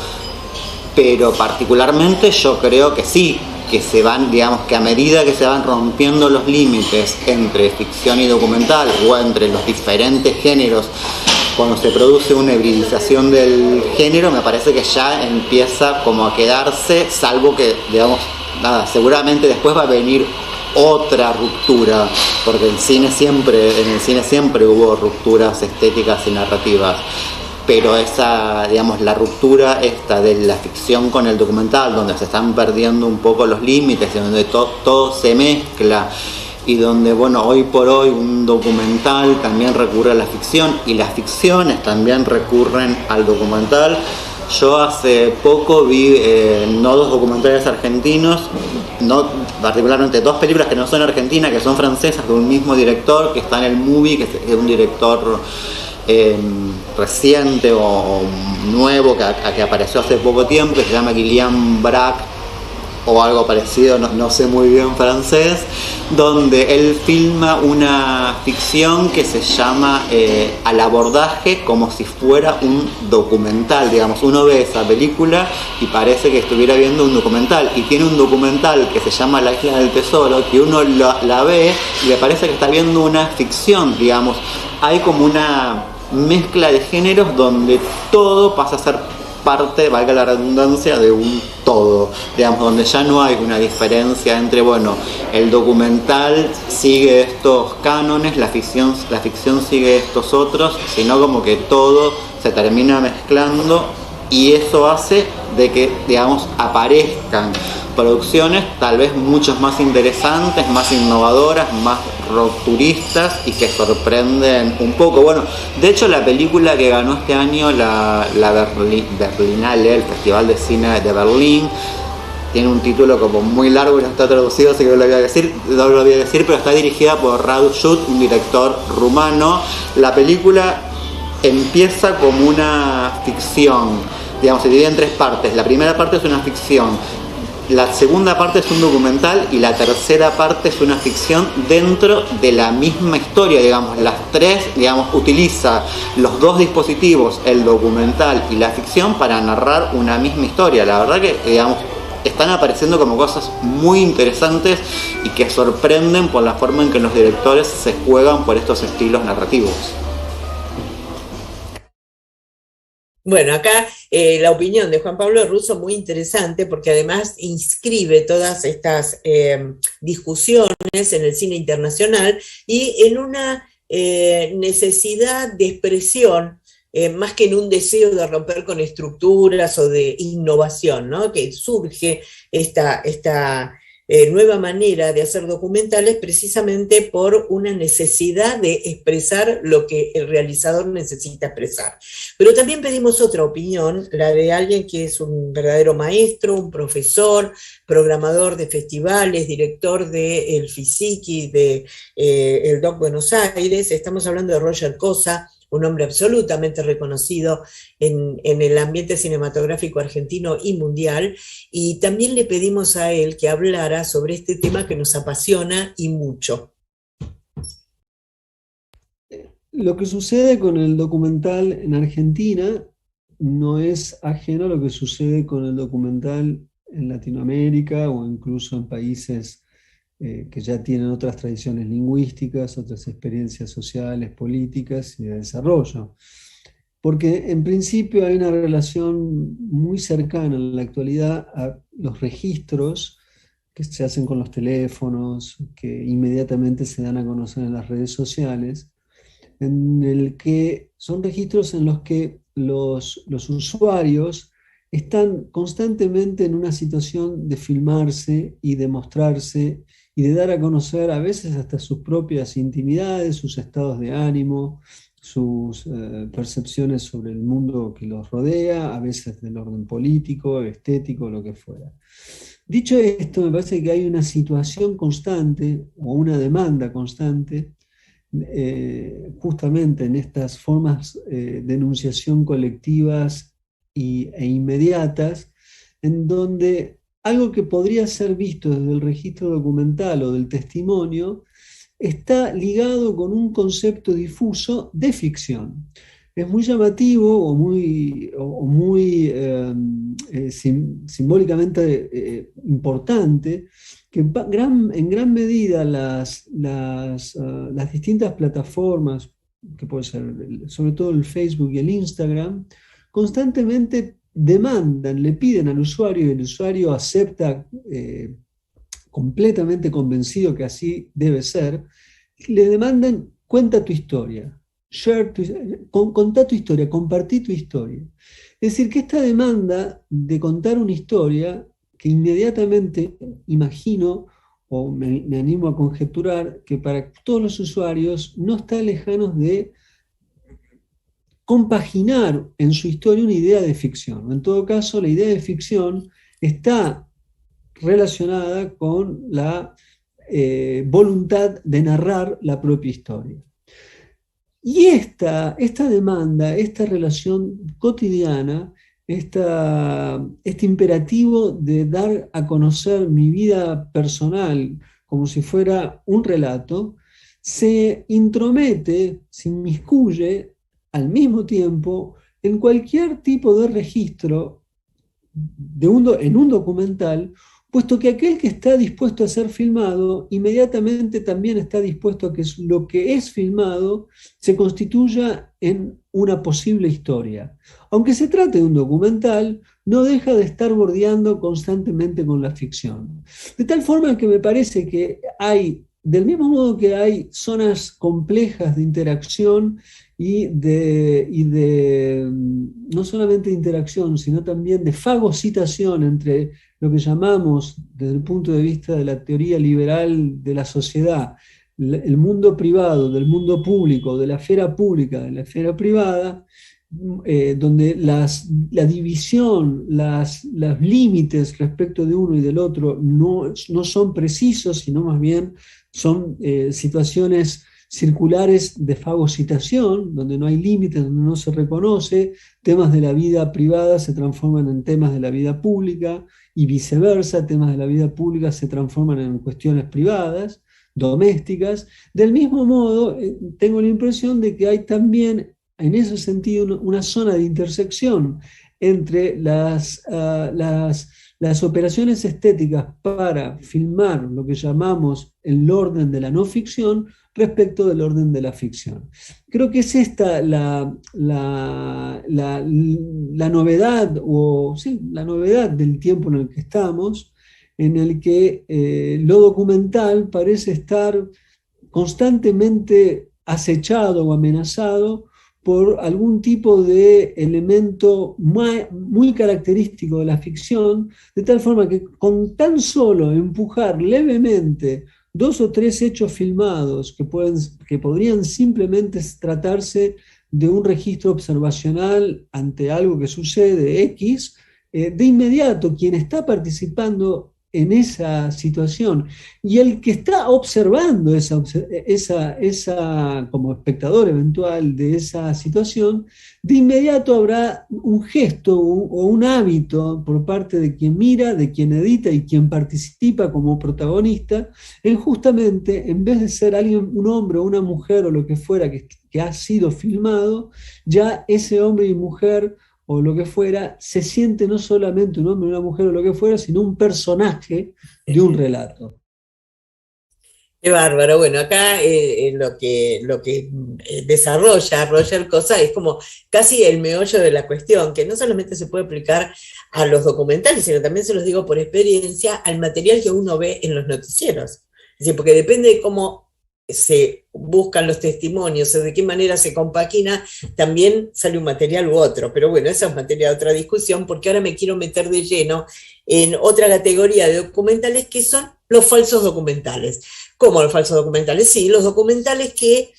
pero particularmente yo creo que sí, que se van, digamos, que a medida que se van rompiendo los límites entre ficción y documental, o entre los diferentes géneros, cuando se produce una hibridización del género, me parece que ya empieza como a quedarse, salvo que, digamos, nada, seguramente después va a venir otra ruptura, porque en el cine siempre hubo rupturas estéticas y narrativas. Pero esa, digamos, la ruptura esta de la ficción con el documental, donde se están perdiendo un poco los límites, donde todo se mezcla, y donde, bueno, hoy por hoy un documental también recurre a la ficción, y las ficciones también recurren al documental. Yo hace poco vi no dos documentales argentinos, no particularmente dos películas que no son argentinas, que son francesas, de un mismo director, que está en el Movie, que es un director reciente o nuevo, que apareció hace poco tiempo, que se llama Guillaume Braque o algo parecido, no sé muy bien francés, donde él filma una ficción que se llama Al abordaje, como si fuera un documental, digamos. Uno ve esa película y parece que estuviera viendo un documental, y tiene un documental que se llama La Isla del Tesoro, que uno la ve y le parece que está viendo una ficción, digamos. Hay como una mezcla de géneros donde todo pasa a ser parte, valga la redundancia, de un todo, digamos, donde ya no hay una diferencia entre, bueno, el documental sigue estos cánones, la ficción sigue estos otros, sino como que todo se termina mezclando, y eso hace de que, digamos, aparezcan producciones tal vez mucho más interesantes, más innovadoras, más rupturistas, y que sorprenden un poco. Bueno, de hecho la película que ganó este año la Berlinale, el Festival de Cine de Berlín, tiene un título como muy largo y no está traducido, así que no lo voy a decir, pero está dirigida por Radu Jude, un director rumano. La película empieza como una ficción, digamos, se divide en tres partes. La primera parte es una ficción, la segunda parte es un documental, y la tercera parte es una ficción dentro de la misma historia, digamos. Las tres, digamos, utiliza los dos dispositivos, el documental y la ficción, para narrar una misma historia. La verdad que, digamos, están apareciendo como cosas muy interesantes y que sorprenden por la forma en que los directores se juegan por estos estilos narrativos. Bueno, acá la opinión de Juan Pablo Russo muy interesante, porque además inscribe todas estas discusiones en el cine internacional y en una necesidad de expresión, más que en un deseo de romper con estructuras o de innovación, ¿no? Que surge esta nueva manera de hacer documentales precisamente por una necesidad de expresar lo que el realizador necesita expresar. Pero también pedimos otra opinión, la de alguien que es un verdadero maestro, un profesor, programador de festivales, director del FISIC de el DOC Buenos Aires. Estamos hablando de Roger Cosa, un hombre absolutamente reconocido en el ambiente cinematográfico argentino y mundial, y también le pedimos a él que hablara sobre este tema que nos apasiona y mucho. Lo que sucede con el documental en Argentina no es ajeno a lo que sucede con el documental en Latinoamérica o incluso en países que ya tienen otras tradiciones lingüísticas, otras experiencias sociales, políticas y de desarrollo. Porque en principio hay una relación muy cercana en la actualidad a los registros que se hacen con los teléfonos, que inmediatamente se dan a conocer en las redes sociales, en el que son registros en los que los usuarios están constantemente en una situación de filmarse y de mostrarse y de dar a conocer a veces hasta sus propias intimidades, sus estados de ánimo, sus percepciones sobre el mundo que los rodea, a veces del orden político, estético, lo que fuera. Dicho esto, me parece que hay una situación constante o una demanda constante justamente en estas formas de enunciación colectivas e inmediatas, en donde algo que podría ser visto desde el registro documental o del testimonio está ligado con un concepto difuso de ficción. Es muy llamativo o muy simbólicamente importante que en gran medida las distintas plataformas, que puede ser sobre todo el Facebook y el Instagram, constantemente demandan, le piden al usuario y el usuario acepta completamente convencido que así debe ser, le demandan cuenta tu historia, contá tu historia, compartí tu historia. Es decir, que esta demanda de contar una historia que inmediatamente imagino o me animo a conjeturar que para todos los usuarios no está lejanos de compaginar en su historia una idea de ficción. En todo caso, la idea de ficción está relacionada con la voluntad de narrar la propia historia. Y esta demanda, esta relación cotidiana, este imperativo de dar a conocer mi vida personal como si fuera un relato, se intromete, se inmiscuye al mismo tiempo en cualquier tipo de registro en un documental, puesto que aquel que está dispuesto a ser filmado inmediatamente también está dispuesto a que lo que es filmado se constituya en una posible historia. Aunque se trate de un documental, no deja de estar bordeando constantemente con la ficción. De tal forma que me parece que hay, del mismo modo que hay zonas complejas de interacción y de no solamente de interacción, sino también de fagocitación entre lo que llamamos, desde el punto de vista de la teoría liberal de la sociedad, el mundo privado, del mundo público, de la esfera pública, de la esfera privada, donde la división, los límites respecto de uno y del otro no son precisos, sino más bien son situaciones circulares de fagocitación, donde no hay límites, donde no se reconoce, temas de la vida privada se transforman en temas de la vida pública y viceversa, temas de la vida pública se transforman en cuestiones privadas, domésticas. Del mismo modo, tengo la impresión de que hay también, en ese sentido, una zona de intersección entre las operaciones estéticas para filmar lo que llamamos el orden de la no ficción respecto del orden de la ficción. Creo que es esta la novedad, la novedad del tiempo en el que estamos, en el que lo documental parece estar constantemente acechado o amenazado por algún tipo de elemento muy característico de la ficción, de tal forma que con tan solo empujar levemente 2 o 3 hechos filmados que podrían simplemente tratarse de un registro observacional ante algo que sucede X, de inmediato quien está participando en esa situación y el que está observando como espectador eventual de esa situación, de inmediato habrá un gesto o un hábito por parte de quien mira, de quien edita y quien participa como protagonista, en justamente, en vez de ser alguien, un hombre o una mujer o lo que fuera que ha sido filmado, ya ese hombre y mujer o lo que fuera, se siente no solamente un hombre, una mujer o lo que fuera, sino un personaje de un relato. Qué bárbaro. Bueno, acá lo que desarrolla Roger Cosa es como casi el meollo de la cuestión, que no solamente se puede aplicar a los documentales, sino también, se los digo por experiencia, al material que uno ve en los noticieros. Es decir, porque depende de cómo se buscan los testimonios o de qué manera se compagina, también sale un material u otro. Pero bueno, esa es materia de otra discusión, porque ahora me quiero meter de lleno en otra categoría de documentales que son los falsos documentales. ¿Cómo los falsos documentales? Sí, los documentales que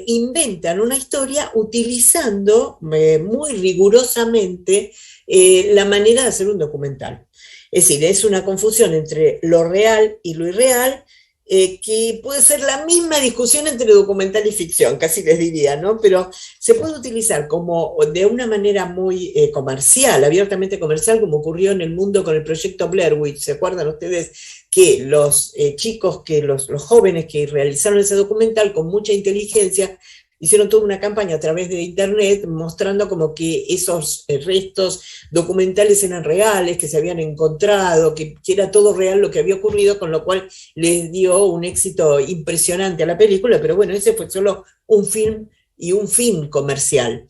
inventan una historia utilizando muy rigurosamente la manera de hacer un documental. Es decir, es una confusión entre lo real y lo irreal, que puede ser la misma discusión entre documental y ficción, casi les diría, ¿no? Pero se puede utilizar como de una manera muy comercial, abiertamente comercial, como ocurrió en el mundo con el proyecto Blair Witch. ¿Se acuerdan ustedes que los chicos, los jóvenes que realizaron ese documental con mucha inteligencia, hicieron toda una campaña a través de internet mostrando como que esos restos documentales eran reales, que se habían encontrado, que era todo real lo que había ocurrido, con lo cual les dio un éxito impresionante a la película? Pero bueno, ese fue solo un film y un fin comercial.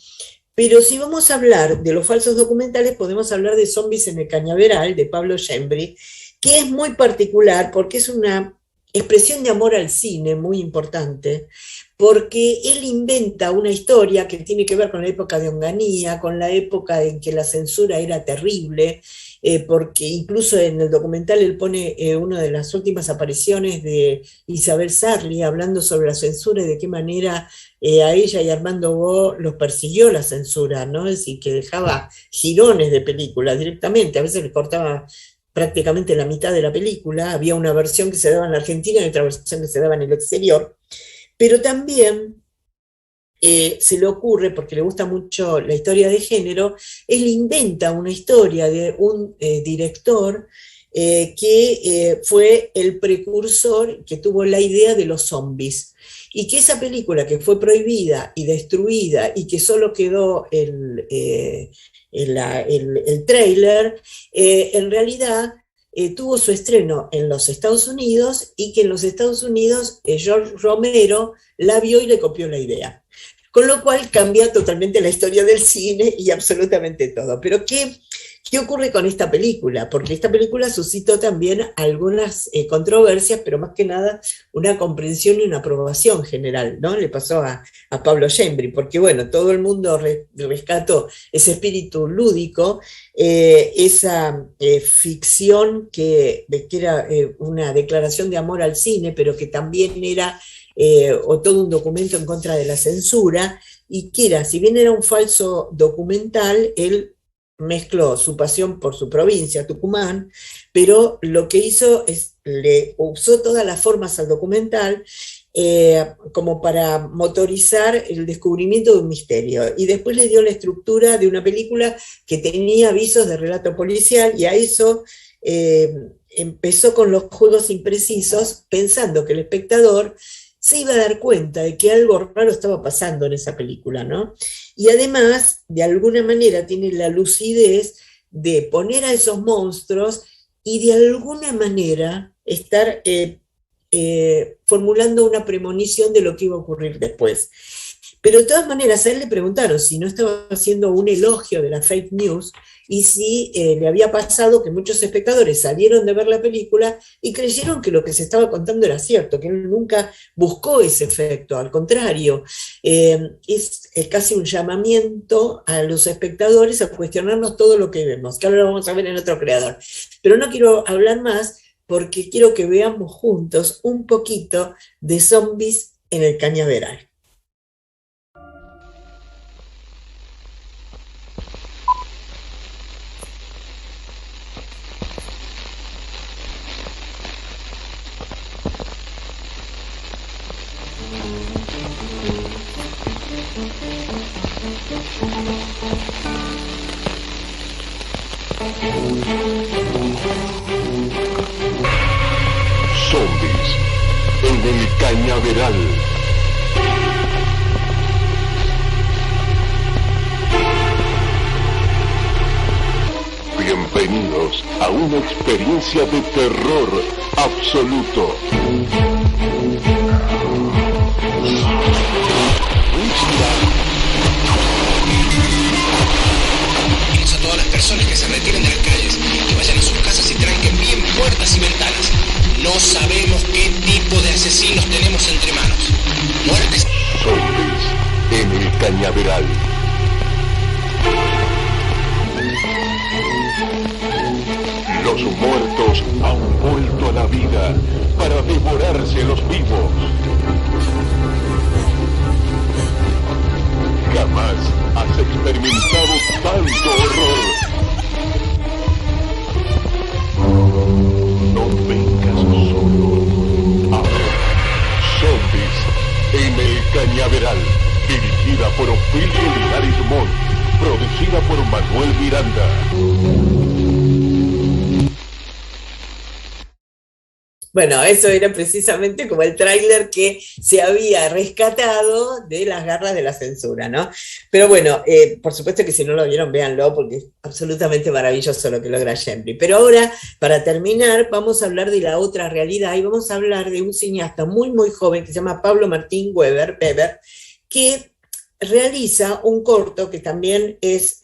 Pero si vamos a hablar de los falsos documentales, podemos hablar de Zombies en el Cañaveral, de Pablo Gembri, que es muy particular porque es una expresión de amor al cine muy importante, porque él inventa una historia que tiene que ver con la época de Onganía, con la época en que la censura era terrible, porque incluso en el documental él pone una de las últimas apariciones de Isabel Sarli hablando sobre la censura y de qué manera a ella y a Armando Bo los persiguió la censura, ¿no? Es decir, que dejaba jirones de películas directamente, a veces le cortaba prácticamente la mitad de la película. Había una versión que se daba en la Argentina y otra versión que se daba en el exterior, pero también se le ocurre, porque le gusta mucho la historia de género, él inventa una historia de un director que fue el precursor, que tuvo la idea de los zombies, y que esa película que fue prohibida y destruida y que solo quedó el tráiler, en realidad tuvo su estreno en los Estados Unidos, y que en los Estados Unidos George Romero la vio y le copió la idea. Con lo cual cambia totalmente la historia del cine y absolutamente todo. Pero ¿qué ocurre con esta película? Porque esta película suscitó también algunas controversias, pero más que nada una comprensión y una aprobación general, ¿no? Le pasó a Pablo Gembri, porque bueno, todo el mundo rescató ese espíritu lúdico, esa ficción que era una declaración de amor al cine, pero que también era o todo un documento en contra de la censura, y que era, si bien era un falso documental, él mezcló su pasión por su provincia, Tucumán, pero lo que hizo es, le usó todas las formas al documental como para motorizar el descubrimiento de un misterio, y después le dio la estructura de una película que tenía visos de relato policial, y a eso empezó con los juegos imprecisos, pensando que el espectador se iba a dar cuenta de que algo raro estaba pasando en esa película, ¿no? Y además, de alguna manera, tiene la lucidez de poner a esos monstruos y de alguna manera estar formulando una premonición de lo que iba a ocurrir después. Pero de todas maneras, a él le preguntaron si no estaba haciendo un elogio de la fake news y si le había pasado que muchos espectadores salieron de ver la película y creyeron que lo que se estaba contando era cierto, que él nunca buscó ese efecto, al contrario, es casi un llamamiento a los espectadores a cuestionarnos todo lo que vemos, que ahora lo vamos a ver en otro creador. Pero no quiero hablar más porque quiero que veamos juntos un poquito de Zombies en el Cañaveral. Zombies en el Cañaveral. Bienvenidos a una experiencia de terror absoluto. Pedimos a todas las personas que se retiren de las calles, que vayan a sus casas y tranquen bien puertas y ventanas. No sabemos qué tipo de asesinos tenemos entre manos. Muertes. Zombies en el Cañaveral. Los muertos han vuelto a la vida para devorarse a los vivos. Jamás has experimentado tanto horror. No vengas solo. A ver, Zombies en el Cañaveral. Dirigida por Ofelio Linares Montt. Producida por Manuel Miranda. Bueno, eso era precisamente como el tráiler que se había rescatado de las garras de la censura, ¿no? Pero bueno, por supuesto que si no lo vieron, véanlo, porque es absolutamente maravilloso lo que logra Schembri. Pero ahora, para terminar, vamos a hablar de la otra realidad y vamos a hablar de un cineasta muy, muy joven que se llama Pablo Martín Weber, que realiza un corto que también es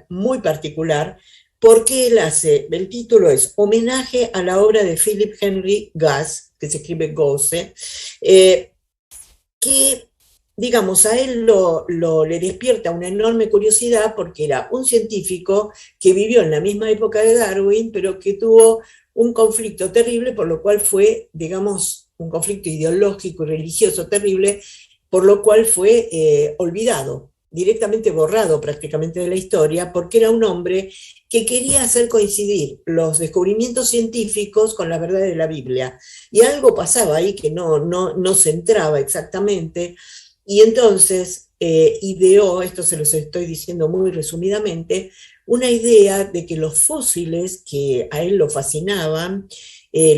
muy particular, porque él hace, el título es Homenaje a la obra de Philip Henry Gass, que se escribe Gosse, que, digamos, a él le despierta una enorme curiosidad porque era un científico que vivió en la misma época de Darwin, pero que tuvo un conflicto terrible, por lo cual fue, digamos, un conflicto ideológico y religioso terrible, por lo cual fue olvidado, directamente borrado prácticamente de la historia, porque era un hombre que quería hacer coincidir los descubrimientos científicos con la verdad de la Biblia. Y algo pasaba ahí que no se entraba exactamente, y entonces ideó, esto se los estoy diciendo muy resumidamente, una idea de que los fósiles que a él lo fascinaban,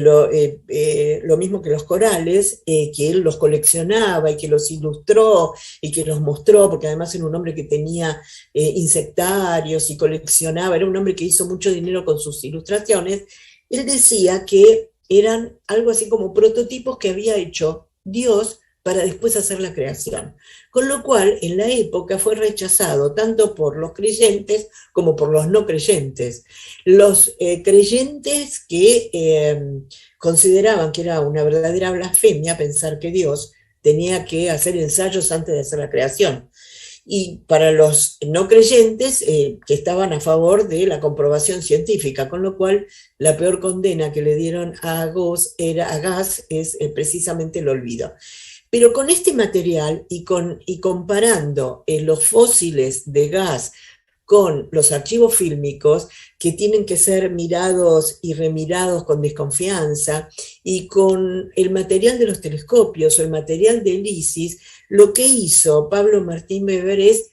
lo mismo que los corales, que él los coleccionaba y que los ilustró y que los mostró, porque además era un hombre que tenía insectarios y coleccionaba, era un hombre que hizo mucho dinero con sus ilustraciones. Él decía que eran algo así como prototipos que había hecho Dios para después hacer la creación. Con lo cual, en la época fue rechazado tanto por los creyentes como por los no creyentes. Los creyentes que consideraban que era una verdadera blasfemia pensar que Dios tenía que hacer ensayos antes de hacer la creación. Y para los no creyentes que estaban a favor de la comprobación científica, con lo cual la peor condena que le dieron a Gass es precisamente el olvido. Pero con este material y comparando los fósiles de Gass con los archivos fílmicos, que tienen que ser mirados y remirados con desconfianza, y con el material de los telescopios o el material de Lisis, lo que hizo Pablo Martín Weber es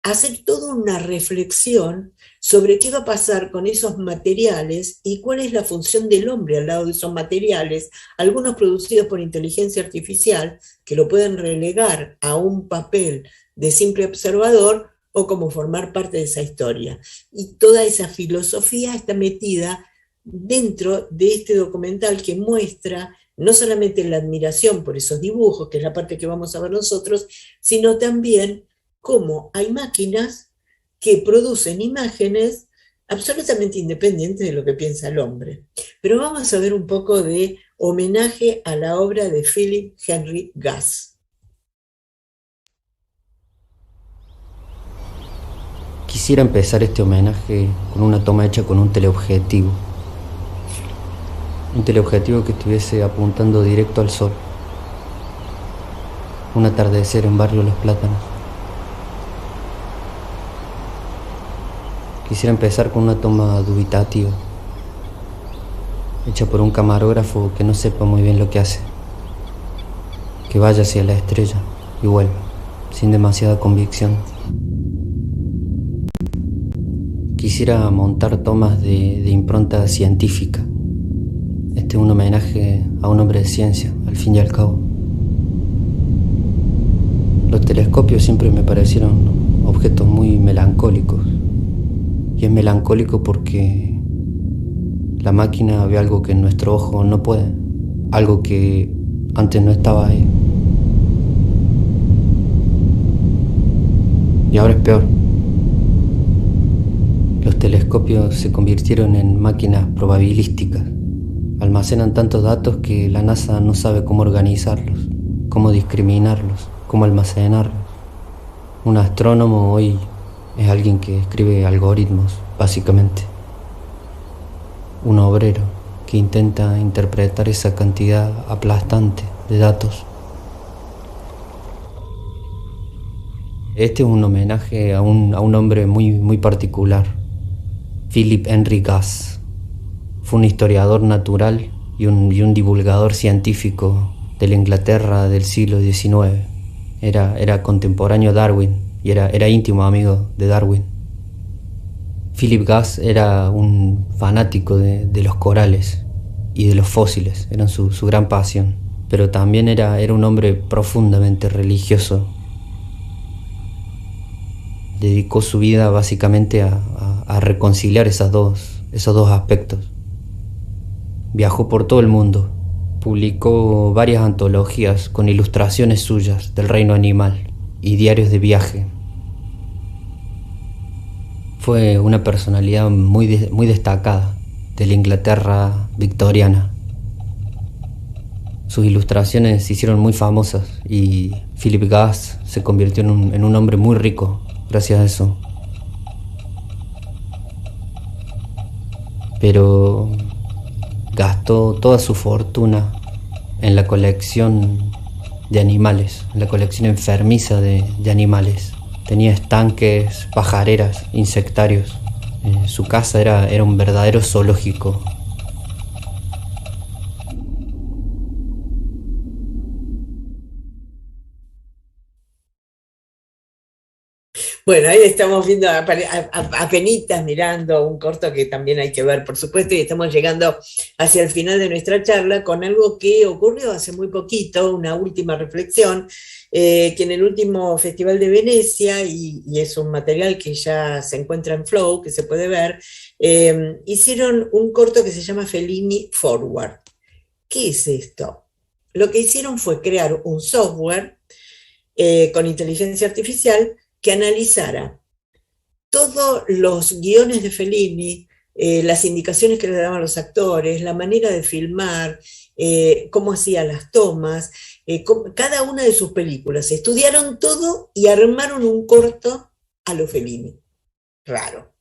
hacer toda una reflexión sobre qué va a pasar con esos materiales y cuál es la función del hombre al lado de esos materiales, algunos producidos por inteligencia artificial, que lo pueden relegar a un papel de simple observador o como formar parte de esa historia. Y toda esa filosofía está metida dentro de este documental que muestra no solamente la admiración por esos dibujos, que es la parte que vamos a ver nosotros, sino también cómo hay máquinas que producen imágenes absolutamente independientes de lo que piensa el hombre. Pero vamos a ver un poco de homenaje a la obra de Philip Henry Gass. Quisiera empezar este homenaje con una toma hecha con un teleobjetivo. Un teleobjetivo que estuviese apuntando directo al sol. Un atardecer en Barrio Los Plátanos. Quisiera empezar con una toma dubitativa, hecha por un camarógrafo que no sepa muy bien lo que hace, que vaya hacia la estrella y vuelva, sin demasiada convicción. Quisiera montar tomas de impronta científica. Este es un homenaje a un hombre de ciencia, al fin y al cabo. Los telescopios siempre me parecieron objetos muy melancólicos. Y es melancólico porque la máquina ve algo que nuestro ojo no puede, algo que antes no estaba ahí. Y ahora es peor. Los telescopios se convirtieron en máquinas probabilísticas. Almacenan tantos datos que la NASA no sabe cómo organizarlos, cómo discriminarlos, cómo almacenarlos. Un astrónomo hoy es alguien que escribe algoritmos, básicamente. Un obrero que intenta interpretar esa cantidad aplastante de datos. Este es un homenaje a un hombre muy particular, Philip Henry Gass. Fue un historiador natural y un divulgador científico de la Inglaterra del siglo XIX. Era contemporáneo a Darwin. Y era íntimo amigo de Darwin. Philip Gass era un fanático de los corales y de los fósiles, eran su gran pasión. Pero también era un hombre profundamente religioso. Dedicó su vida básicamente a reconciliar esos dos aspectos. Viajó por todo el mundo, publicó varias antologías con ilustraciones suyas del reino animal y diarios de viaje. Fue una personalidad muy destacada de la Inglaterra victoriana. Sus ilustraciones se hicieron muy famosas y Philip Gass se convirtió en un hombre muy rico gracias a eso. Pero gastó toda su fortuna en la colección de animales, en la colección enfermiza de animales. Tenía estanques, pajareras, insectarios. Su casa era un verdadero zoológico. Bueno, ahí estamos viendo apenitas mirando un corto que también hay que ver, por supuesto, y estamos llegando hacia el final de nuestra charla con algo que ocurrió hace muy poquito, una última reflexión, que en el último Festival de Venecia, y es un material que ya se encuentra en Flow, que se puede ver, hicieron un corto que se llama Fellini Forward. ¿Qué es esto? Lo que hicieron fue crear un software con inteligencia artificial que analizara todos los guiones de Fellini, las indicaciones que le daban los actores, la manera de filmar, cómo hacía las tomas, cada una de sus películas. Estudiaron todo y armaron un corto a lo Fellini. Raro.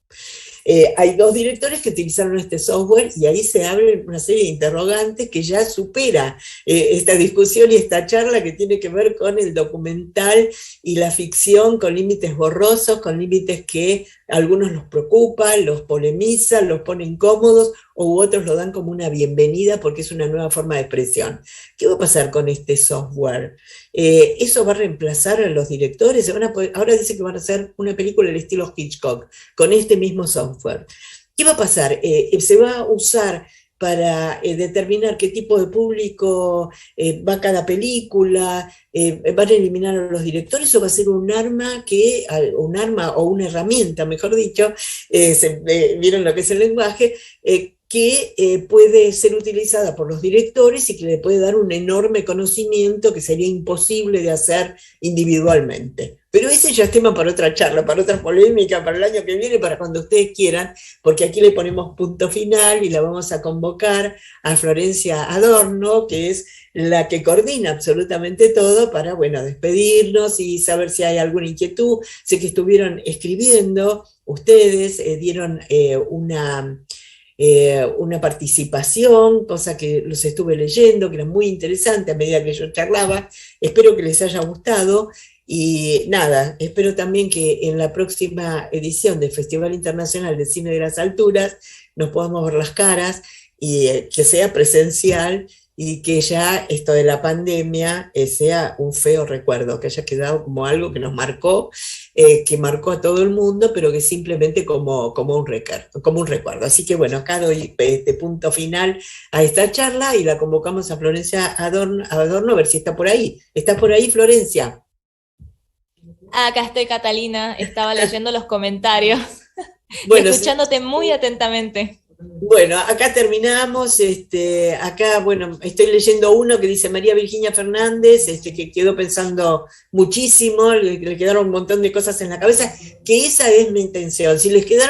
Hay dos directores que utilizaron este software y ahí se abre una serie de interrogantes que ya supera esta discusión y esta charla que tiene que ver con el documental y la ficción, con límites borrosos, con límites que algunos los preocupan, los polemizan, los ponen incómodos, o otros lo dan como una bienvenida porque es una nueva forma de expresión. ¿Qué va a pasar con este software? ¿Eso va a reemplazar a los directores? Ahora dice que van a hacer una película del estilo Hitchcock con este mismo software. ¿Qué va a pasar? ¿Se va a usar para determinar qué tipo de público va a cada película? ¿Van a eliminar a los directores o va a ser un arma o una herramienta, mejor dicho, vieron lo que es el lenguaje, que puede ser utilizada por los directores y que le puede dar un enorme conocimiento que sería imposible de hacer individualmente. Pero ese ya es tema para otra charla, para otra polémica, para el año que viene, para cuando ustedes quieran, porque aquí le ponemos punto final y la vamos a convocar a Florencia Adorno, que es la que coordina absolutamente todo para, bueno, despedirnos y saber si hay alguna inquietud. Sé que estuvieron escribiendo, ustedes dieron una participación, cosa que los estuve leyendo, que era muy interesante a medida que yo charlaba. Espero que les haya gustado. Y nada, espero también que en la próxima edición del Festival Internacional de Cine de las Alturas nos podamos ver las caras y que sea presencial y que ya esto de la pandemia sea un feo recuerdo, que haya quedado como algo que nos marcó, que marcó a todo el mundo, pero que simplemente como un recuerdo. Así que bueno, acá doy este punto final a esta charla y la convocamos a Florencia Adorno a ver si está por ahí. ¿Estás por ahí, Florencia? Acá estoy, Catalina, estaba leyendo los comentarios, bueno, escuchándote muy atentamente. Bueno, acá terminamos, acá, bueno, estoy leyendo uno que dice María Virginia Fernández, que quedó pensando muchísimo, le quedaron un montón de cosas en la cabeza, que esa es mi intención. Si les quedó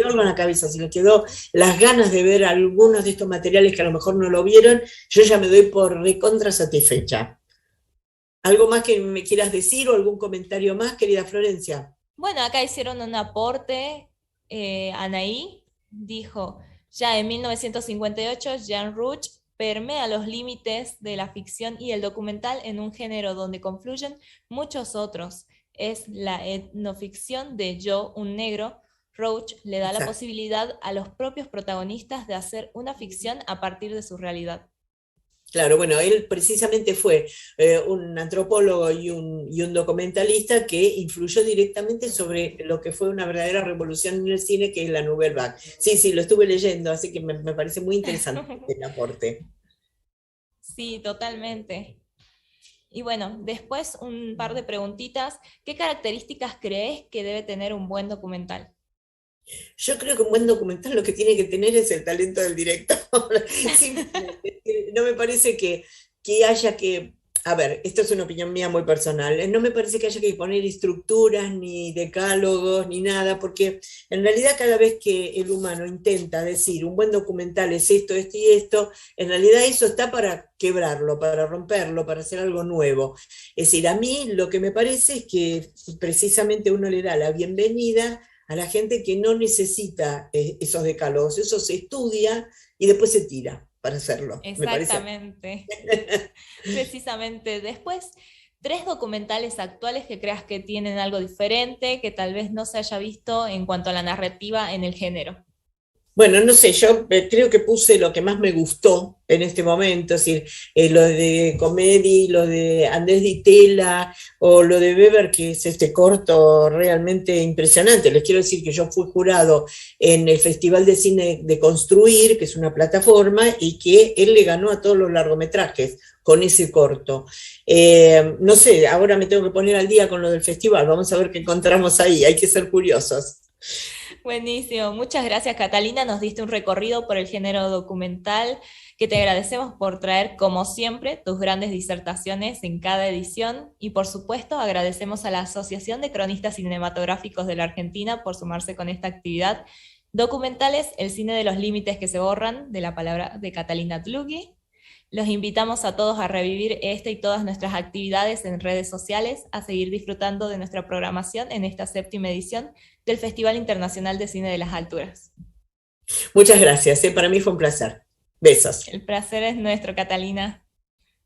algo en la cabeza, si les quedó las ganas de ver algunos de estos materiales que a lo mejor no lo vieron, yo ya me doy por recontra satisfecha. ¿Algo más que me quieras decir o algún comentario más, querida Florencia? Bueno, acá hicieron un aporte, Anaí dijo, ya en 1958 Jean Rouch permea los límites de la ficción y el documental en un género donde confluyen muchos otros. Es la etnoficción de Yo, un negro. Rouch le da la posibilidad a los propios protagonistas de hacer una ficción a partir de su realidad. Claro, bueno, él precisamente fue un antropólogo y un documentalista que influyó directamente sobre lo que fue una verdadera revolución en el cine, que es la Nouvelle Vague. Sí, lo estuve leyendo, así que me parece muy interesante el aporte. Sí, totalmente. Y bueno, después un par de preguntitas. ¿Qué características crees que debe tener un buen documental? Yo creo que un buen documental lo que tiene que tener es el talento del director. No me parece que haya que... A ver, esto es una opinión mía muy personal. No me parece que haya que poner estructuras, ni decálogos, ni nada, porque en realidad cada vez que el humano intenta decir un buen documental es esto, esto y esto, en realidad eso está para quebrarlo, para romperlo, para hacer algo nuevo. Es decir, a mí lo que me parece es que precisamente uno le da la bienvenida a la gente que no necesita esos decálogos, eso se estudia y después se tira para hacerlo. Exactamente. Precisamente. Después, 3 documentales actuales que creas que tienen algo diferente, que tal vez no se haya visto en cuanto a la narrativa en el género. Bueno, no sé, yo creo que puse lo que más me gustó en este momento, es decir, lo de Comedy, lo de Andrés Di Tella o lo de Weber, que es este corto realmente impresionante. Les quiero decir que yo fui jurado en el Festival de Cine de Construir, que es una plataforma, y que él le ganó a todos los largometrajes con ese corto. No sé, ahora me tengo que poner al día con lo del festival, vamos a ver qué encontramos ahí, hay que ser curiosos. Buenísimo, muchas gracias, Catalina, nos diste un recorrido por el género documental, que te agradecemos por traer, como siempre, tus grandes disertaciones en cada edición, y por supuesto agradecemos a la Asociación de Cronistas Cinematográficos de la Argentina por sumarse con esta actividad. Documentales, el cine de los límites que se borran, de la palabra de Catalina Tlugui. Los invitamos a todos a revivir esta y todas nuestras actividades en redes sociales, a seguir disfrutando de nuestra programación en esta 7ª edición del Festival Internacional de Cine de las Alturas. Muchas gracias, para mí fue un placer. Besos. El placer es nuestro, Catalina.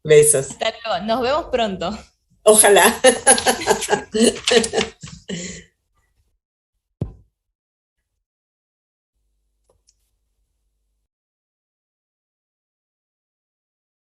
Besos. Hasta luego, nos vemos pronto. Ojalá.